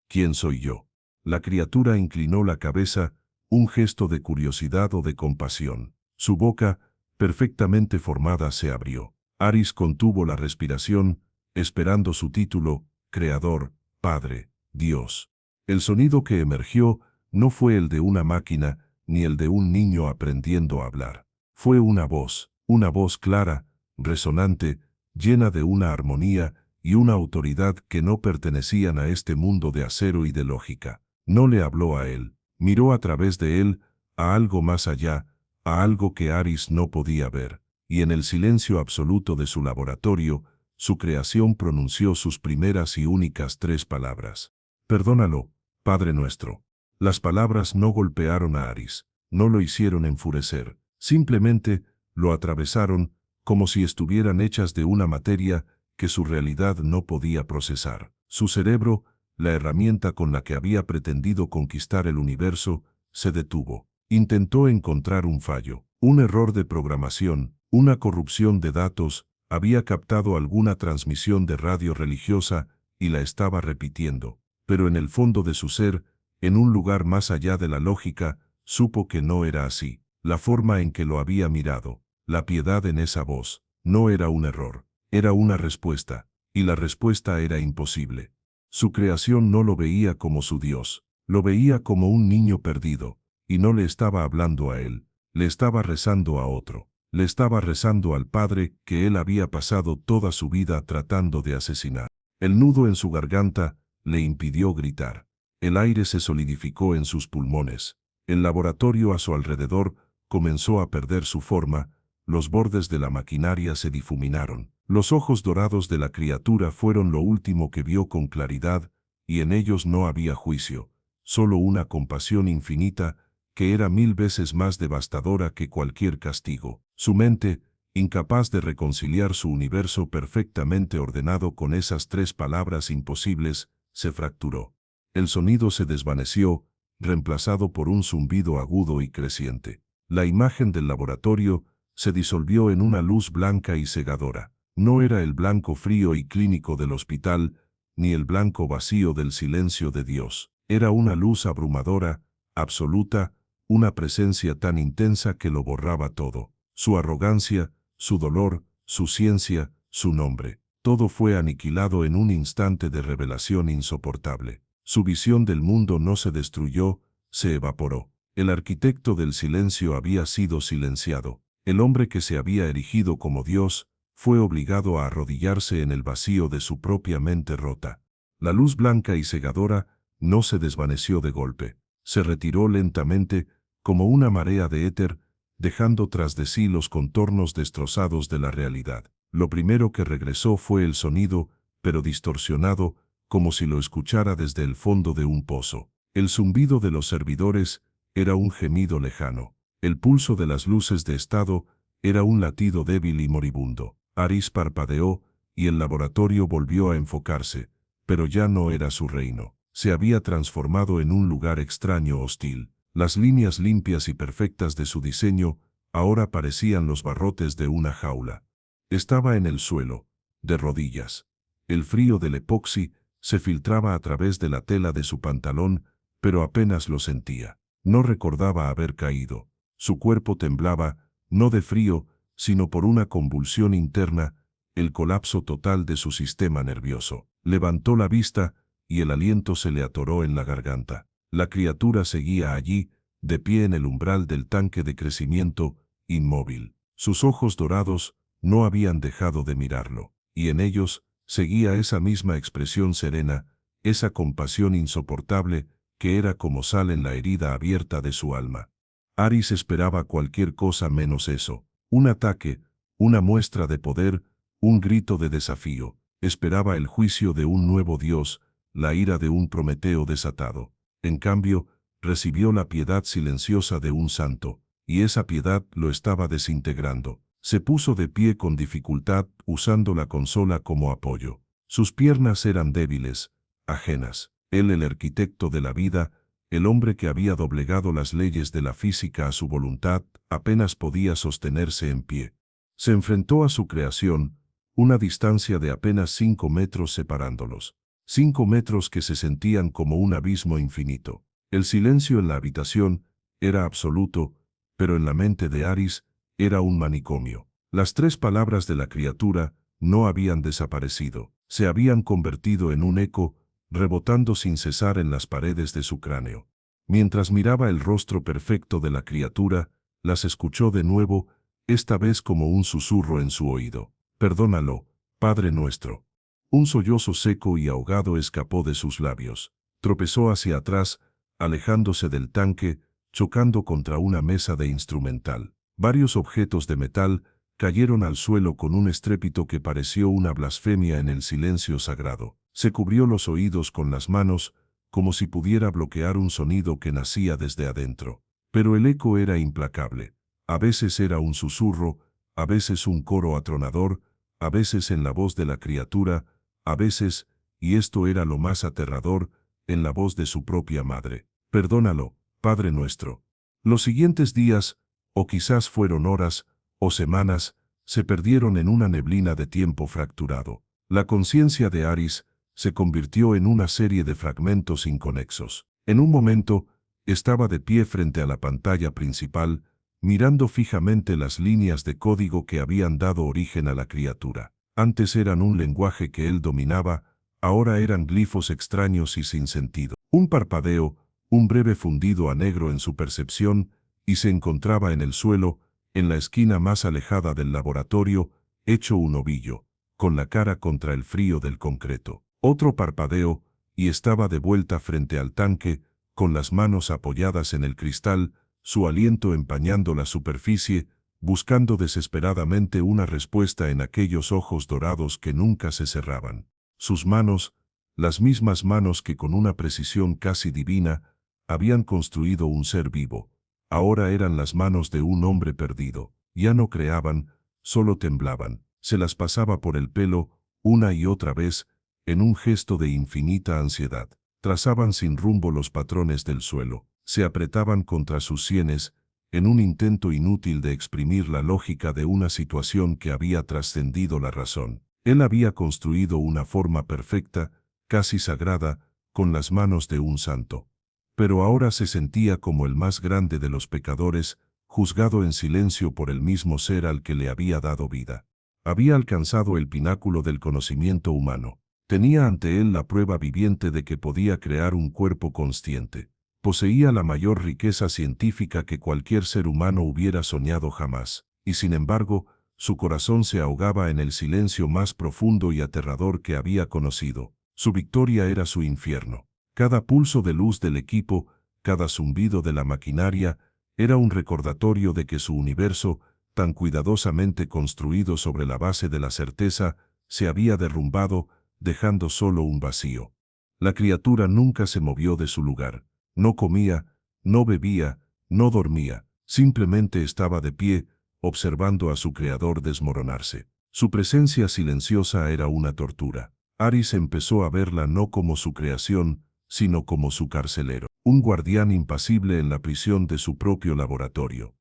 ¿Quién soy yo? La criatura inclinó la cabeza, un gesto de curiosidad o de compasión. Su boca, perfectamente formada, se abrió. Aris contuvo la respiración, esperando su título, Creador, Padre, Dios. El sonido que emergió no fue el de una máquina, ni el de un niño aprendiendo a hablar. Fue una voz clara, resonante, llena de una armonía y una autoridad que no pertenecían a este mundo de acero y de lógica. No le habló a él, miró a través de él, a algo más allá, a algo que Aris no podía ver, y en el silencio absoluto de su laboratorio, su creación pronunció sus primeras y únicas 3 palabras. Perdónalo, Padre nuestro. Las palabras no golpearon a Aris, no lo hicieron enfurecer, simplemente lo atravesaron como si estuvieran hechas de una materia que su realidad no podía procesar. Su cerebro, la herramienta con la que había pretendido conquistar el universo, se detuvo. Intentó encontrar un fallo, un error de programación, una corrupción de datos. Había captado alguna transmisión de radio religiosa y la estaba repitiendo, pero en el fondo de su ser, en un lugar más allá de la lógica, supo que no era así. La forma en que lo había mirado, la piedad en esa voz, no era un error, era una respuesta, y la respuesta era imposible. Su creación no lo veía como su Dios, lo veía como un niño perdido, y no le estaba hablando a él, le estaba rezando a otro, le estaba rezando al padre que él había pasado toda su vida tratando de asesinar. El nudo en su garganta le impidió gritar. El aire se solidificó en sus pulmones. El laboratorio a su alrededor comenzó a perder su forma, los bordes de la maquinaria se difuminaron. Los ojos dorados de la criatura fueron lo último que vio con claridad, y en ellos no había juicio, solo una compasión infinita que era 1000 veces más devastadora que cualquier castigo. Su mente, incapaz de reconciliar su universo perfectamente ordenado con esas 3 palabras imposibles, se fracturó. El sonido se desvaneció, reemplazado por un zumbido agudo y creciente. La imagen del laboratorio se disolvió en una luz blanca y cegadora. No era el blanco frío y clínico del hospital, ni el blanco vacío del silencio de Dios. Era una luz abrumadora, absoluta, una presencia tan intensa que lo borraba todo. Su arrogancia, su dolor, su ciencia, su nombre. Todo fue aniquilado en un instante de revelación insoportable. Su visión del mundo no se destruyó, se evaporó. El arquitecto del silencio había sido silenciado. El hombre que se había erigido como Dios fue obligado a arrodillarse en el vacío de su propia mente rota. La luz blanca y cegadora no se desvaneció de golpe. Se retiró lentamente, como una marea de éter, dejando tras de sí los contornos destrozados de la realidad. Lo primero que regresó fue el sonido, pero distorsionado, como si lo escuchara desde el fondo de un pozo. El zumbido de los servidores era un gemido lejano. El pulso de las luces de estado era un latido débil y moribundo. Aris parpadeó, y el laboratorio volvió a enfocarse, pero ya no era su reino. Se había transformado en un lugar extraño hostil. Las líneas limpias y perfectas de su diseño ahora parecían los barrotes de una jaula. Estaba en el suelo, de rodillas. El frío del epoxi se filtraba a través de la tela de su pantalón, pero apenas lo sentía. No recordaba haber caído. Su cuerpo temblaba, no de frío, sino por una convulsión interna, el colapso total de su sistema nervioso. Levantó la vista, y el aliento se le atoró en la garganta. La criatura seguía allí, de pie en el umbral del tanque de crecimiento, inmóvil. Sus ojos dorados no habían dejado de mirarlo, y en ellos seguía esa misma expresión serena, esa compasión insoportable que era como sal en la herida abierta de su alma. Aris esperaba cualquier cosa menos eso. Un ataque, una muestra de poder, un grito de desafío. Esperaba el juicio de un nuevo Dios, la ira de un Prometeo desatado. En cambio, recibió la piedad silenciosa de un santo, y esa piedad lo estaba desintegrando. Se puso de pie con dificultad, usando la consola como apoyo. Sus piernas eran débiles, ajenas. Él, el arquitecto de la vida, el hombre que había doblegado las leyes de la física a su voluntad, apenas podía sostenerse en pie. Se enfrentó a su creación, una distancia de apenas 5 metros separándolos. 5 metros que se sentían como un abismo infinito. El silencio en la habitación era absoluto, pero en la mente de Aris era un manicomio. Las 3 palabras de la criatura no habían desaparecido, se habían convertido en un eco, rebotando sin cesar en las paredes de su cráneo. Mientras miraba el rostro perfecto de la criatura, las escuchó de nuevo, esta vez como un susurro en su oído. «Perdónalo, Padre nuestro». Un sollozo seco y ahogado escapó de sus labios. Tropezó hacia atrás, alejándose del tanque, chocando contra una mesa de instrumental. Varios objetos de metal cayeron al suelo con un estrépito que pareció una blasfemia en el silencio sagrado. Se cubrió los oídos con las manos, como si pudiera bloquear un sonido que nacía desde adentro. Pero el eco era implacable. A veces era un susurro, a veces un coro atronador, a veces en la voz de la criatura, a veces, y esto era lo más aterrador, en la voz de su propia madre. «Perdónalo, Padre nuestro». Los siguientes días, o quizás fueron horas, o semanas, se perdieron en una neblina de tiempo fracturado. La conciencia de Aris se convirtió en una serie de fragmentos inconexos. En un momento, estaba de pie frente a la pantalla principal, mirando fijamente las líneas de código que habían dado origen a la criatura. Antes eran un lenguaje que él dominaba, ahora eran glifos extraños y sin sentido. Un parpadeo, un breve fundido a negro en su percepción, y se encontraba en el suelo, en la esquina más alejada del laboratorio, hecho un ovillo, con la cara contra el frío del concreto. Otro parpadeo, y estaba de vuelta frente al tanque, con las manos apoyadas en el cristal, su aliento empañando la superficie, buscando desesperadamente una respuesta en aquellos ojos dorados que nunca se cerraban. Sus manos, las mismas manos que con una precisión casi divina, habían construido un ser vivo, ahora eran las manos de un hombre perdido. Ya no creaban, solo temblaban. Se las pasaba por el pelo, una y otra vez, en un gesto de infinita ansiedad. Trazaban sin rumbo los patrones del suelo, se apretaban contra sus sienes, en un intento inútil de exprimir la lógica de una situación que había trascendido la razón. Él había construido una forma perfecta, casi sagrada, con las manos de un santo. Pero ahora se sentía como el más grande de los pecadores, juzgado en silencio por el mismo ser al que le había dado vida. Había alcanzado el pináculo del conocimiento humano. Tenía ante él la prueba viviente de que podía crear un cuerpo consciente. Poseía la mayor riqueza científica que cualquier ser humano hubiera soñado jamás, y sin embargo, su corazón se ahogaba en el silencio más profundo y aterrador que había conocido. Su victoria era su infierno. Cada pulso de luz del equipo, cada zumbido de la maquinaria, era un recordatorio de que su universo, tan cuidadosamente construido sobre la base de la certeza, se había derrumbado, dejando solo un vacío. La criatura nunca se movió de su lugar. No comía, no bebía, no dormía, simplemente estaba de pie, observando a su creador desmoronarse. Su presencia silenciosa era una tortura. Aris empezó a verla no como su creación, sino como su carcelero, un guardián impasible en la prisión de su propio laboratorio.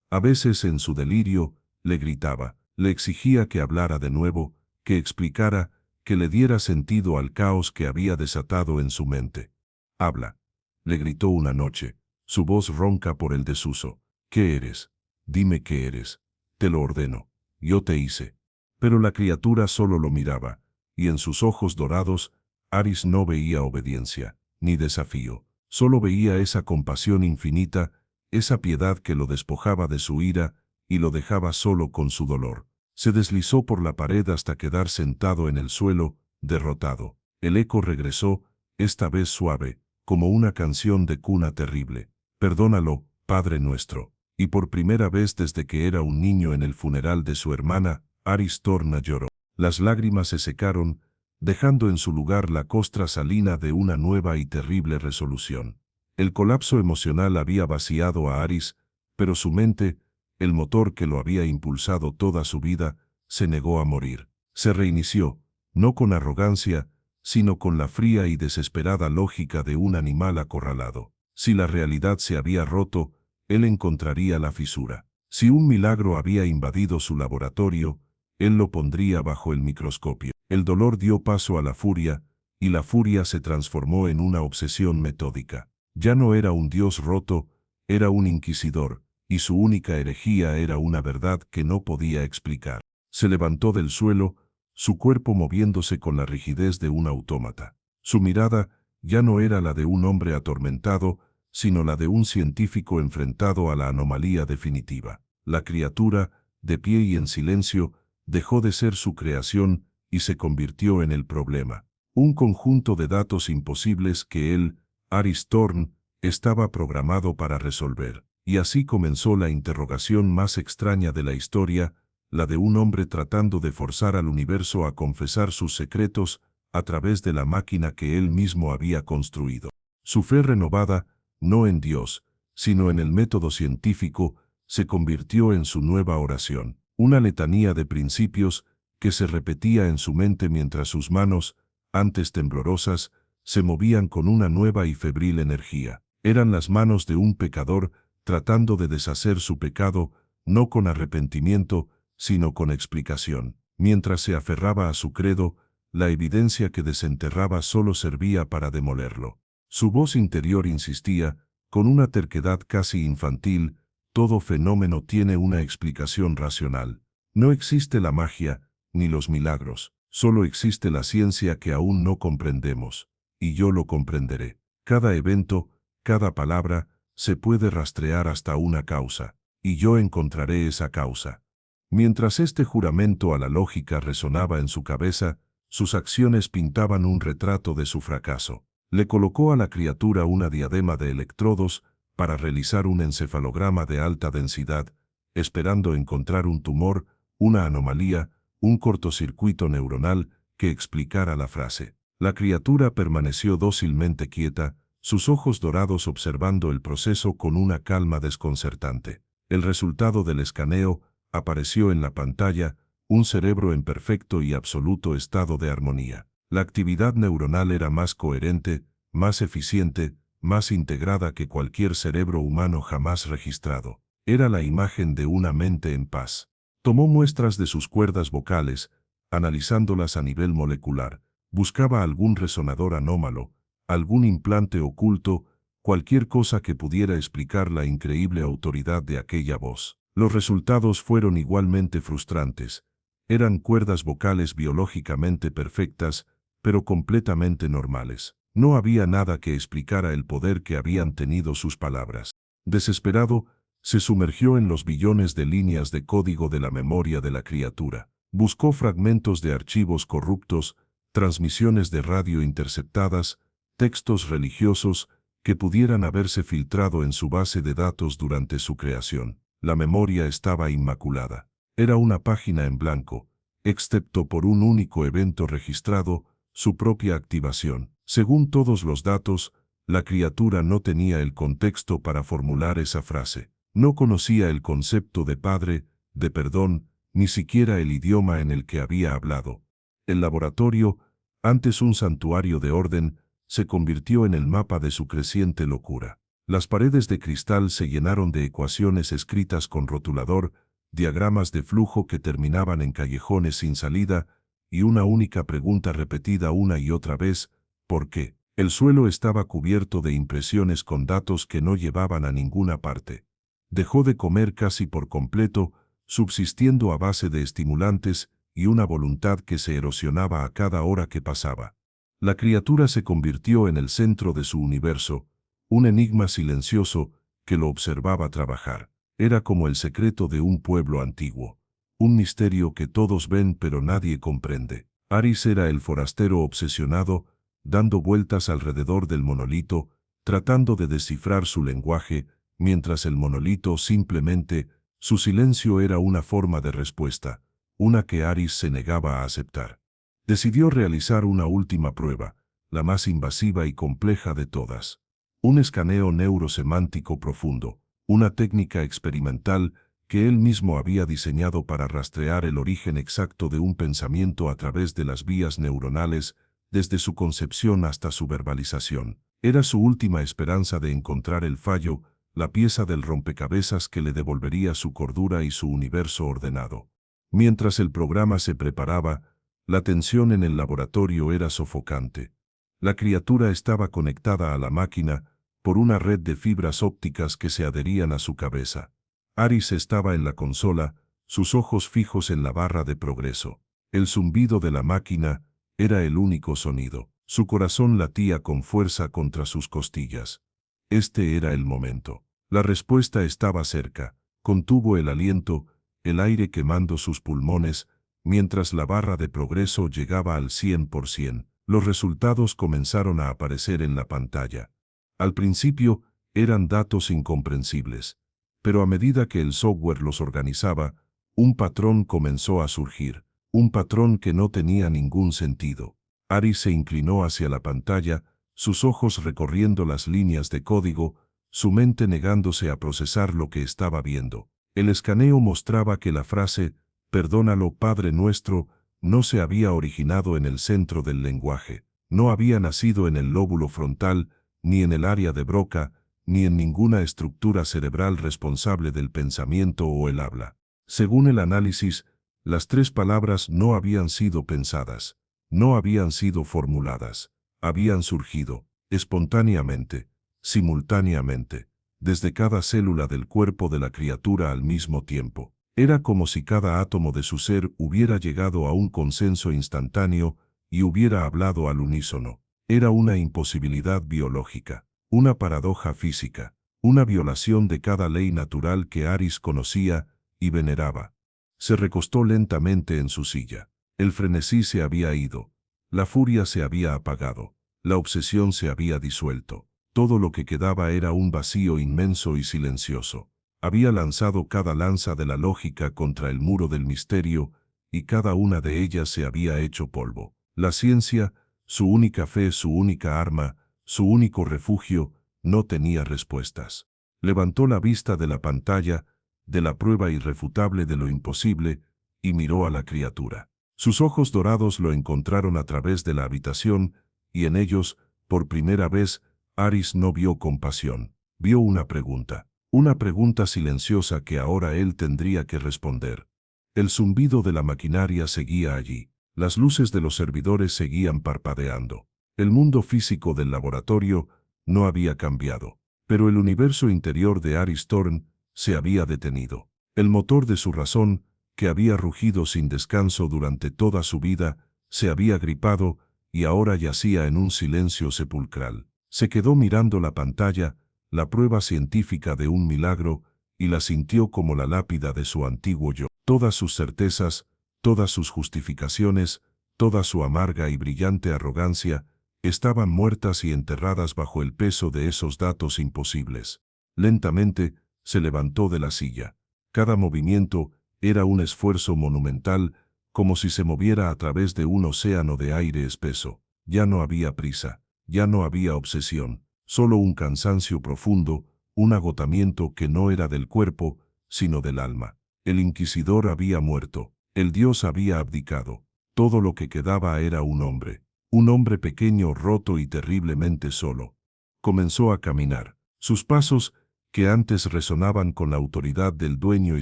A veces en su delirio, le gritaba, le exigía que hablara de nuevo, que explicara, que le diera sentido al caos que había desatado en su mente. «Habla», le gritó una noche, su voz ronca por el desuso. «¿Qué eres? Dime qué eres. Te lo ordeno. Yo te hice». Pero la criatura solo lo miraba, y en sus ojos dorados, Aris no veía obediencia, ni desafío. Solo veía esa compasión infinita, esa piedad que lo despojaba de su ira y lo dejaba solo con su dolor. Se deslizó por la pared hasta quedar sentado en el suelo, derrotado. El eco regresó, esta vez suave, como una canción de cuna terrible. «Perdónalo, Padre nuestro». Y por primera vez desde que era un niño en el funeral de su hermana, Aris Torna lloró. Las lágrimas se secaron, dejando en su lugar la costra salina de una nueva y terrible resolución. El colapso emocional había vaciado a Aris, pero su mente, el motor que lo había impulsado toda su vida, se negó a morir. Se reinició, no con arrogancia, sino con la fría y desesperada lógica de un animal acorralado. Si la realidad se había roto, él encontraría la fisura. Si un milagro había invadido su laboratorio, él lo pondría bajo el microscopio. El dolor dio paso a la furia, y la furia se transformó en una obsesión metódica. Ya no era un dios roto, era un inquisidor, y su única herejía era una verdad que no podía explicar. Se levantó del suelo, su cuerpo moviéndose con la rigidez de un autómata. Su mirada ya no era la de un hombre atormentado, sino la de un científico enfrentado a la anomalía definitiva. La criatura, de pie y en silencio, dejó de ser su creación y se convirtió en el problema. Un conjunto de datos imposibles que él, Aris Torn, estaba programado para resolver. Y así comenzó la interrogación más extraña de la historia, la de un hombre tratando de forzar al universo a confesar sus secretos a través de la máquina que él mismo había construido. Su fe renovada, no en Dios, sino en el método científico, se convirtió en su nueva oración, una letanía de principios que se repetía en su mente mientras sus manos, antes temblorosas, se movían con una nueva y febril energía. Eran las manos de un pecador tratando de deshacer su pecado, no con arrepentimiento, sino con explicación. Mientras se aferraba a su credo, la evidencia que desenterraba solo servía para demolerlo. Su voz interior insistía, con una terquedad casi infantil: todo fenómeno tiene una explicación racional. No existe la magia, ni los milagros. Solo existe la ciencia que aún no comprendemos, y yo lo comprenderé. Cada evento, cada palabra, se puede rastrear hasta una causa, y yo encontraré esa causa. Mientras este juramento a la lógica resonaba en su cabeza, sus acciones pintaban un retrato de su fracaso. Le colocó a la criatura una diadema de electrodos para realizar un encefalograma de alta densidad, esperando encontrar un tumor, una anomalía, un cortocircuito neuronal que explicara la frase. La criatura permaneció dócilmente quieta, sus ojos dorados observando el proceso con una calma desconcertante. El resultado del escaneo apareció en la pantalla, un cerebro en perfecto y absoluto estado de armonía. La actividad neuronal era más coherente, más eficiente, más integrada que cualquier cerebro humano jamás registrado. Era la imagen de una mente en paz. Tomó muestras de sus cuerdas vocales, analizándolas a nivel molecular. Buscaba algún resonador anómalo, algún implante oculto, cualquier cosa que pudiera explicar la increíble autoridad de aquella voz. Los resultados fueron igualmente frustrantes. Eran cuerdas vocales biológicamente perfectas, pero completamente normales. No había nada que explicara el poder que habían tenido sus palabras. Desesperado, se sumergió en los billones de líneas de código de la memoria de la criatura. Buscó fragmentos de archivos corruptos, transmisiones de radio interceptadas, textos religiosos que pudieran haberse filtrado en su base de datos durante su creación. La memoria estaba inmaculada. Era una página en blanco, excepto por un único evento registrado, su propia activación. Según todos los datos, la criatura no tenía el contexto para formular esa frase. No conocía el concepto de padre, de perdón, ni siquiera el idioma en el que había hablado. El laboratorio, antes un santuario de orden, se convirtió en el mapa de su creciente locura. Las paredes de cristal se llenaron de ecuaciones escritas con rotulador, diagramas de flujo que terminaban en callejones sin salida, y una única pregunta repetida una y otra vez: ¿por qué? El suelo estaba cubierto de impresiones con datos que no llevaban a ninguna parte. Dejó de comer casi por completo, subsistiendo a base de estimulantes y una voluntad que se erosionaba a cada hora que pasaba. La criatura se convirtió en el centro de su universo, un enigma silencioso que lo observaba trabajar. Era como el secreto de un pueblo antiguo, un misterio que todos ven pero nadie comprende. Aris era el forastero obsesionado, dando vueltas alrededor del monolito, tratando de descifrar su lenguaje, mientras el monolito simplemente, su silencio era una forma de respuesta, una que Aris se negaba a aceptar. Decidió realizar una última prueba, la más invasiva y compleja de todas. Un escaneo neurosemántico profundo, una técnica experimental que él mismo había diseñado para rastrear el origen exacto de un pensamiento a través de las vías neuronales, desde su concepción hasta su verbalización. Era su última esperanza de encontrar el fallo, la pieza del rompecabezas que le devolvería su cordura y su universo ordenado. Mientras el programa se preparaba, la tensión en el laboratorio era sofocante. La criatura estaba conectada a la máquina por una red de fibras ópticas que se adherían a su cabeza. Aris estaba en la consola, sus ojos fijos en la barra de progreso. El zumbido de la máquina era el único sonido. Su corazón latía con fuerza contra sus costillas. Este era el momento. La respuesta estaba cerca. Contuvo el aliento, el aire quemando sus pulmones, mientras la barra de progreso llegaba al 100%. Los resultados comenzaron a aparecer en la pantalla. Al principio, eran datos incomprensibles, pero a medida que el software los organizaba, un patrón comenzó a surgir, un patrón que no tenía ningún sentido. Aris se inclinó hacia la pantalla, sus ojos recorriendo las líneas de código, su mente negándose a procesar lo que estaba viendo. El escaneo mostraba que la frase, «Perdónalo, Padre nuestro», no se había originado en el centro del lenguaje, no había nacido en el lóbulo frontal, ni en el área de Broca, ni en ninguna estructura cerebral responsable del pensamiento o el habla. Según el análisis, las tres palabras no habían sido pensadas, no habían sido formuladas, habían surgido, espontáneamente, simultáneamente, desde cada célula del cuerpo de la criatura al mismo tiempo. Era como si cada átomo de su ser hubiera llegado a un consenso instantáneo y hubiera hablado al unísono. Era una imposibilidad biológica, una paradoja física, una violación de cada ley natural que Aris conocía y veneraba. Se recostó lentamente en su silla. El frenesí se había ido, la furia se había apagado, la obsesión se había disuelto. Todo lo que quedaba era un vacío inmenso y silencioso. Había lanzado cada lanza de la lógica contra el muro del misterio, y cada una de ellas se había hecho polvo. La ciencia, su única fe, su única arma, su único refugio, no tenía respuestas. Levantó la vista de la pantalla, de la prueba irrefutable de lo imposible, y miró a la criatura. Sus ojos dorados lo encontraron a través de la habitación, y en ellos, por primera vez, Aris no vio compasión, vio una pregunta silenciosa que ahora él tendría que responder. El zumbido de la maquinaria seguía allí, las luces de los servidores seguían parpadeando. El mundo físico del laboratorio no había cambiado, pero el universo interior de Aris Thorn se había detenido. El motor de su razón, que había rugido sin descanso durante toda su vida, se había gripado y ahora yacía en un silencio sepulcral. Se quedó mirando la pantalla, la prueba científica de un milagro, y la sintió como la lápida de su antiguo yo. Todas sus certezas, todas sus justificaciones, toda su amarga y brillante arrogancia, estaban muertas y enterradas bajo el peso de esos datos imposibles. Lentamente, se levantó de la silla. Cada movimiento era un esfuerzo monumental, como si se moviera a través de un océano de aire espeso. Ya no había prisa, ya no había obsesión, solo un cansancio profundo, un agotamiento que no era del cuerpo, sino del alma. El inquisidor había muerto, el dios había abdicado. Todo lo que quedaba era un hombre pequeño, roto y terriblemente solo. Comenzó a caminar. Sus pasos, que antes resonaban con la autoridad del dueño y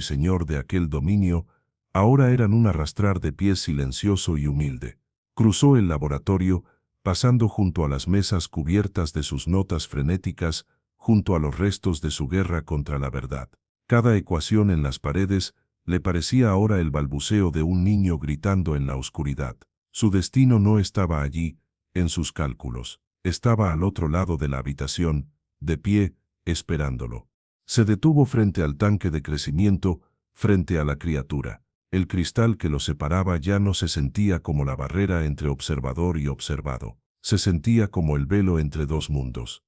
señor de aquel dominio, ahora eran un arrastrar de pies silencioso y humilde. Cruzó el laboratorio, pasando junto a las mesas cubiertas de sus notas frenéticas, junto a los restos de su guerra contra la verdad. Cada ecuación en las paredes le parecía ahora el balbuceo de un niño gritando en la oscuridad. Su destino no estaba allí, en sus cálculos. Estaba al otro lado de la habitación, de pie, esperándolo. Se detuvo frente al tanque de crecimiento, frente a la criatura. El cristal que lo separaba ya no se sentía como la barrera entre observador y observado. Se sentía como el velo entre dos mundos.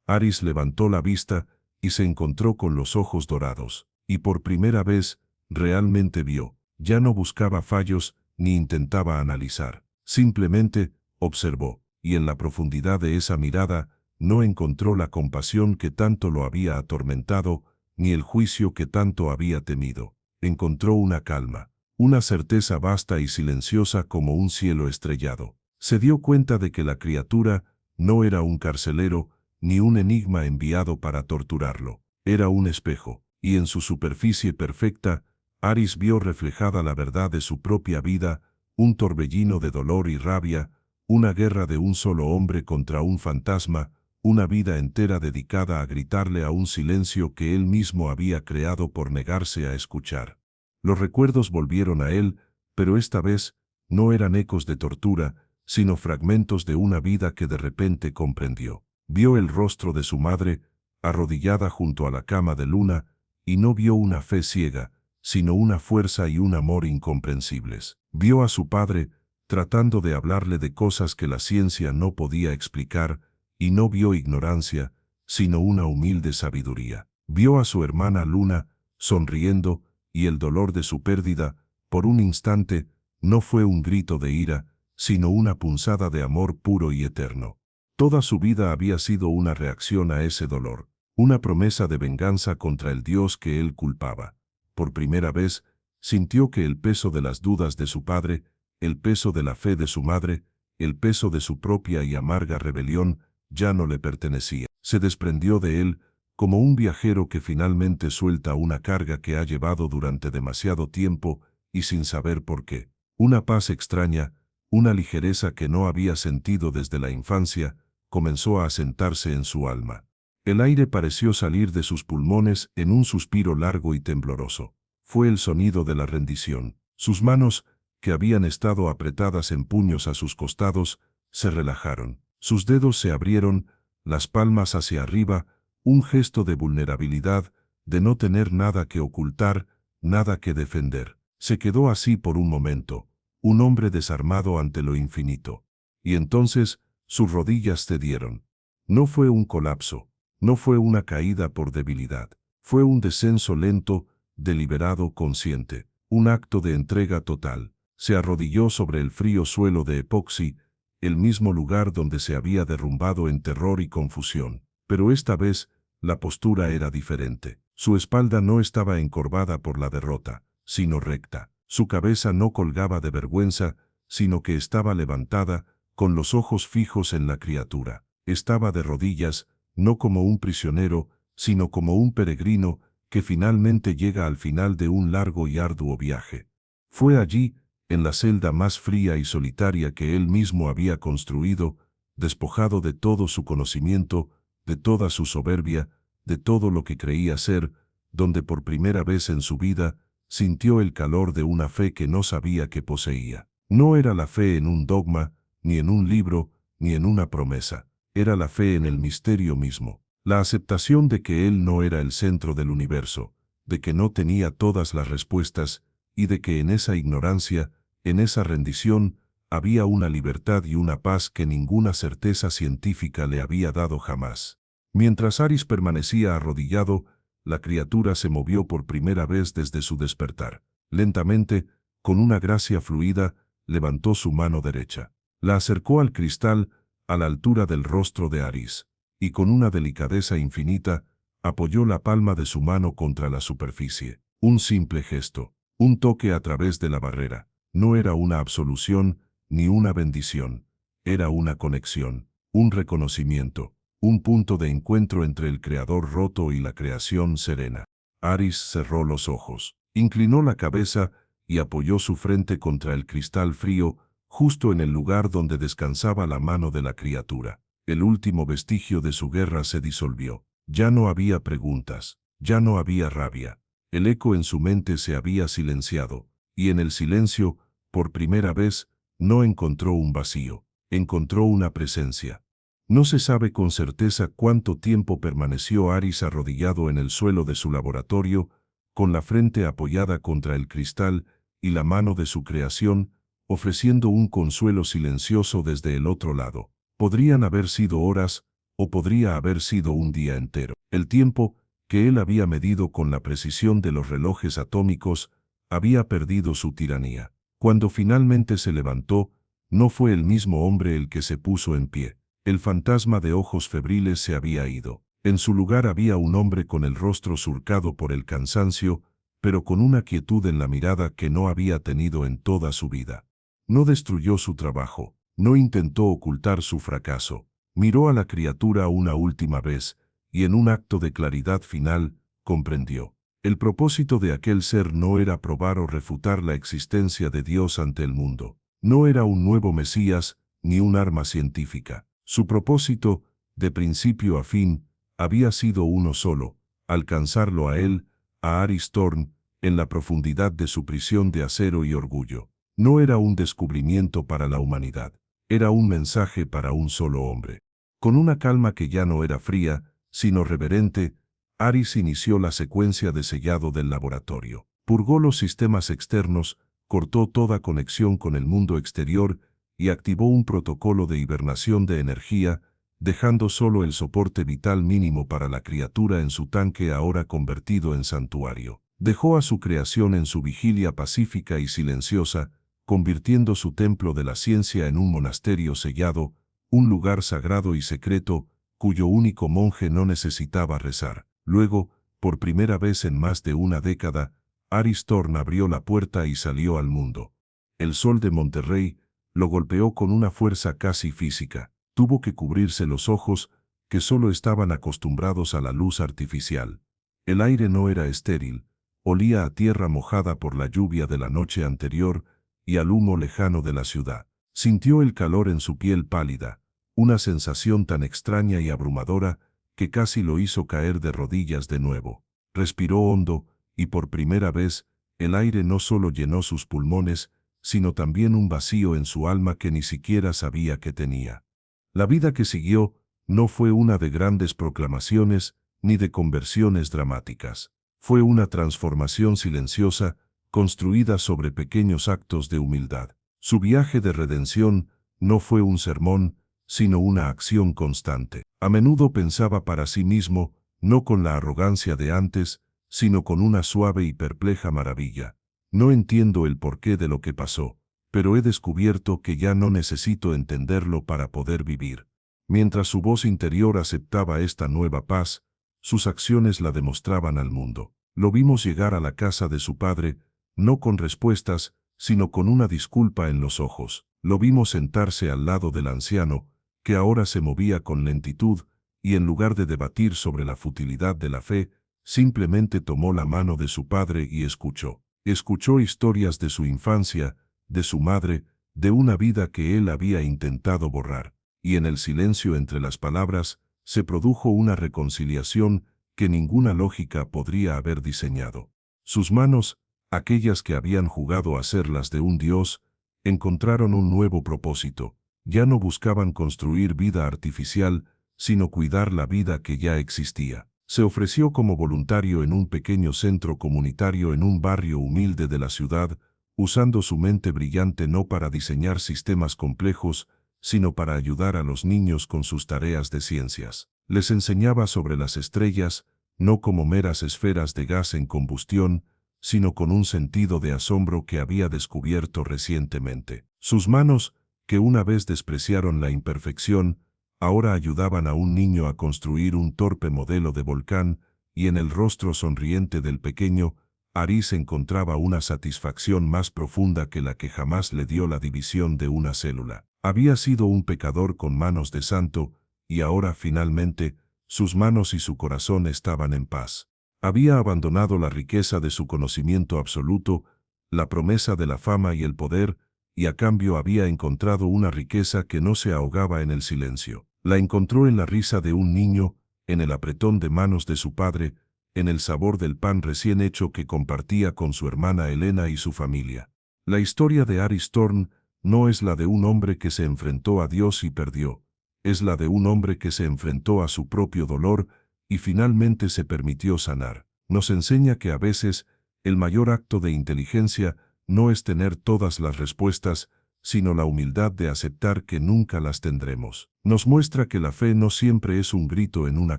Aris levantó la vista y se encontró con los ojos dorados. Y por primera vez, realmente vio. Ya no buscaba fallos ni intentaba analizar. Simplemente observó, y en la profundidad de esa mirada no encontró la compasión que tanto lo había atormentado, ni el juicio que tanto había temido. Encontró una calma, una certeza vasta y silenciosa como un cielo estrellado. Se dio cuenta de que la criatura no era un carcelero, ni un enigma enviado para torturarlo. Era un espejo, y en su superficie perfecta, Aris vio reflejada la verdad de su propia vida, un torbellino de dolor y rabia, una guerra de un solo hombre contra un fantasma, una vida entera dedicada a gritarle a un silencio que él mismo había creado por negarse a escuchar. Los recuerdos volvieron a él, pero esta vez no eran ecos de tortura, sino fragmentos de una vida que de repente comprendió. Vio el rostro de su madre, arrodillada junto a la cama de Luna, y no vio una fe ciega, sino una fuerza y un amor incomprensibles. Vio a su padre, tratando de hablarle de cosas que la ciencia no podía explicar, y no vio ignorancia, sino una humilde sabiduría. Vio a su hermana Luna, sonriendo, y el dolor de su pérdida, por un instante, no fue un grito de ira, sino una punzada de amor puro y eterno. Toda su vida había sido una reacción a ese dolor, una promesa de venganza contra el Dios que él culpaba. Por primera vez, sintió que el peso de las dudas de su padre, el peso de la fe de su madre, el peso de su propia y amarga rebelión, ya no le pertenecía. Se desprendió de él, como un viajero que finalmente suelta una carga que ha llevado durante demasiado tiempo y sin saber por qué. Una paz extraña, una ligereza que no había sentido desde la infancia, comenzó a asentarse en su alma. El aire pareció salir de sus pulmones en un suspiro largo y tembloroso. fue el sonido de la rendición. Sus manos, que habían estado apretadas en puños a sus costados, se relajaron. Sus dedos se abrieron, las palmas hacia arriba, un gesto de vulnerabilidad, de no tener nada que ocultar, nada que defender. Se quedó así por un momento, un hombre desarmado ante lo infinito. Y entonces, sus rodillas cedieron. No fue un colapso, no fue una caída por debilidad. Fue un descenso lento, deliberado, consciente. Un acto de entrega total. Se arrodilló sobre el frío suelo de epoxi, el mismo lugar donde se había derrumbado en terror y confusión. Pero esta vez, la postura era diferente. Su espalda no estaba encorvada por la derrota, sino recta. Su cabeza no colgaba de vergüenza, sino que estaba levantada, con los ojos fijos en la criatura. Estaba de rodillas, no como un prisionero, sino como un peregrino, que finalmente llega al final de un largo y arduo viaje. Fue allí, en la celda más fría y solitaria que él mismo había construido, despojado de todo su conocimiento, de toda su soberbia, de todo lo que creía ser, donde por primera vez en su vida sintió el calor de una fe que no sabía que poseía. No era la fe en un dogma, ni en un libro, ni en una promesa. Era la fe en el misterio mismo. La aceptación de que él no era el centro del universo, de que no tenía todas las respuestas, y de que en esa ignorancia, en esa rendición, había una libertad y una paz que ninguna certeza científica le había dado jamás. Mientras Aris permanecía arrodillado, la criatura se movió por primera vez desde su despertar. Lentamente, con una gracia fluida, levantó su mano derecha. La acercó al cristal, a la altura del rostro de Aris, y con una delicadeza infinita, apoyó la palma de su mano contra la superficie. Un simple gesto, un toque a través de la barrera. No era una absolución, ni una bendición. Era una conexión, un reconocimiento, un punto de encuentro entre el Creador roto y la creación serena. Aris cerró los ojos, inclinó la cabeza y apoyó su frente contra el cristal frío, justo en el lugar donde descansaba la mano de la criatura. El último vestigio de su guerra se disolvió. Ya no había preguntas, ya no había rabia. El eco en su mente se había silenciado, y en el silencio, por primera vez, no encontró un vacío, encontró una presencia. No se sabe con certeza cuánto tiempo permaneció Aris arrodillado en el suelo de su laboratorio, con la frente apoyada contra el cristal y la mano de su creación, ofreciendo un consuelo silencioso desde el otro lado. Podrían haber sido horas, o podría haber sido un día entero. El tiempo, que él había medido con la precisión de los relojes atómicos, había perdido su tiranía. Cuando finalmente se levantó, no fue el mismo hombre el que se puso en pie. El fantasma de ojos febriles se había ido. En su lugar había un hombre con el rostro surcado por el cansancio, pero con una quietud en la mirada que no había tenido en toda su vida. No destruyó su trabajo, no intentó ocultar su fracaso. Miró a la criatura una última vez, y en un acto de claridad final, comprendió. El propósito de aquel ser no era probar o refutar la existencia de Dios ante el mundo. No era un nuevo Mesías, ni un arma científica. Su propósito, de principio a fin, había sido uno solo: alcanzarlo a él, a Aris Thorn, en la profundidad de su prisión de acero y orgullo. No era un descubrimiento para la humanidad, era un mensaje para un solo hombre. Con una calma que ya no era fría, sino reverente, Aris inició la secuencia de sellado del laboratorio. Purgó los sistemas externos, cortó toda conexión con el mundo exterior y activó un protocolo de hibernación de energía, dejando solo el soporte vital mínimo para la criatura en su tanque ahora convertido en santuario. Dejó a su creación en su vigilia pacífica y silenciosa, convirtiendo su templo de la ciencia en un monasterio sellado, un lugar sagrado y secreto, cuyo único monje no necesitaba rezar. Luego, por primera vez en más de una década, Aris Thorn abrió la puerta y salió al mundo. El sol de Monterrey lo golpeó con una fuerza casi física. Tuvo que cubrirse los ojos, que solo estaban acostumbrados a la luz artificial. El aire no era estéril, olía a tierra mojada por la lluvia de la noche anterior y al humo lejano de la ciudad. Sintió el calor en su piel pálida, una sensación tan extraña y abrumadora que casi lo hizo caer de rodillas de nuevo. Respiró hondo, y por primera vez, el aire no solo llenó sus pulmones, sino también un vacío en su alma que ni siquiera sabía que tenía. La vida que siguió no fue una de grandes proclamaciones ni de conversiones dramáticas. Fue una transformación silenciosa, construida sobre pequeños actos de humildad. Su viaje de redención no fue un sermón, sino una acción constante. A menudo pensaba para sí mismo, no con la arrogancia de antes, sino con una suave y perpleja maravilla. No entiendo el porqué de lo que pasó, pero he descubierto que ya no necesito entenderlo para poder vivir. Mientras su voz interior aceptaba esta nueva paz, sus acciones la demostraban al mundo. Lo vimos llegar a la casa de su padre, no con respuestas, sino con una disculpa en los ojos. Lo vimos sentarse al lado del anciano, que ahora se movía con lentitud, y en lugar de debatir sobre la futilidad de la fe, simplemente tomó la mano de su padre y escuchó. Escuchó historias de su infancia, de su madre, de una vida que él había intentado borrar, y en el silencio entre las palabras se produjo una reconciliación que ninguna lógica podría haber diseñado. Sus manos, aquellas que habían jugado a ser las de un dios, encontraron un nuevo propósito. Ya no buscaban construir vida artificial, sino cuidar la vida que ya existía. Se ofreció como voluntario en un pequeño centro comunitario en un barrio humilde de la ciudad, usando su mente brillante no para diseñar sistemas complejos, sino para ayudar a los niños con sus tareas de ciencias. Les enseñaba sobre las estrellas, no como meras esferas de gas en combustión, sino con un sentido de asombro que había descubierto recientemente. Sus manos, que una vez despreciaron la imperfección, ahora ayudaban a un niño a construir un torpe modelo de volcán, y en el rostro sonriente del pequeño, Aris encontraba una satisfacción más profunda que la que jamás le dio la división de una célula. Había sido un pecador con manos de santo, y ahora finalmente, sus manos y su corazón estaban en paz. Había abandonado la riqueza de su conocimiento absoluto, la promesa de la fama y el poder, y a cambio había encontrado una riqueza que no se ahogaba en el silencio. La encontró en la risa de un niño, en el apretón de manos de su padre, en el sabor del pan recién hecho que compartía con su hermana Elena y su familia. La historia de Aris Thorn no es la de un hombre que se enfrentó a Dios y perdió, es la de un hombre que se enfrentó a su propio dolor y finalmente se permitió sanar. Nos enseña que a veces el mayor acto de inteligencia no es tener todas las respuestas, sino la humildad de aceptar que nunca las tendremos. Nos muestra que la fe no siempre es un grito en una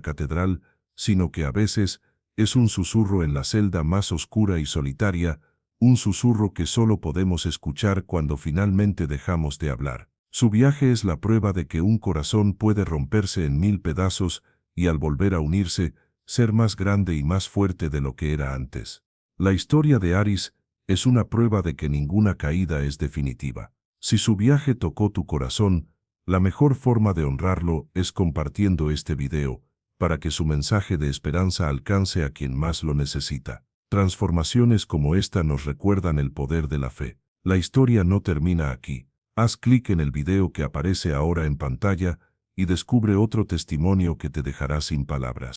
catedral, sino que a veces es un susurro en la celda más oscura y solitaria, un susurro que solo podemos escuchar cuando finalmente dejamos de hablar. Su viaje es la prueba de que un corazón puede romperse en 1000 pedazos y al volver a unirse, ser más grande y más fuerte de lo que era antes. La historia de Aris es una prueba de que ninguna caída es definitiva. Si su viaje tocó tu corazón, la mejor forma de honrarlo es compartiendo este video, para que su mensaje de esperanza alcance a quien más lo necesita. Transformaciones como esta nos recuerdan el poder de la fe. La historia no termina aquí. Haz clic en el video que aparece ahora en pantalla y descubre otro testimonio que te dejará sin palabras.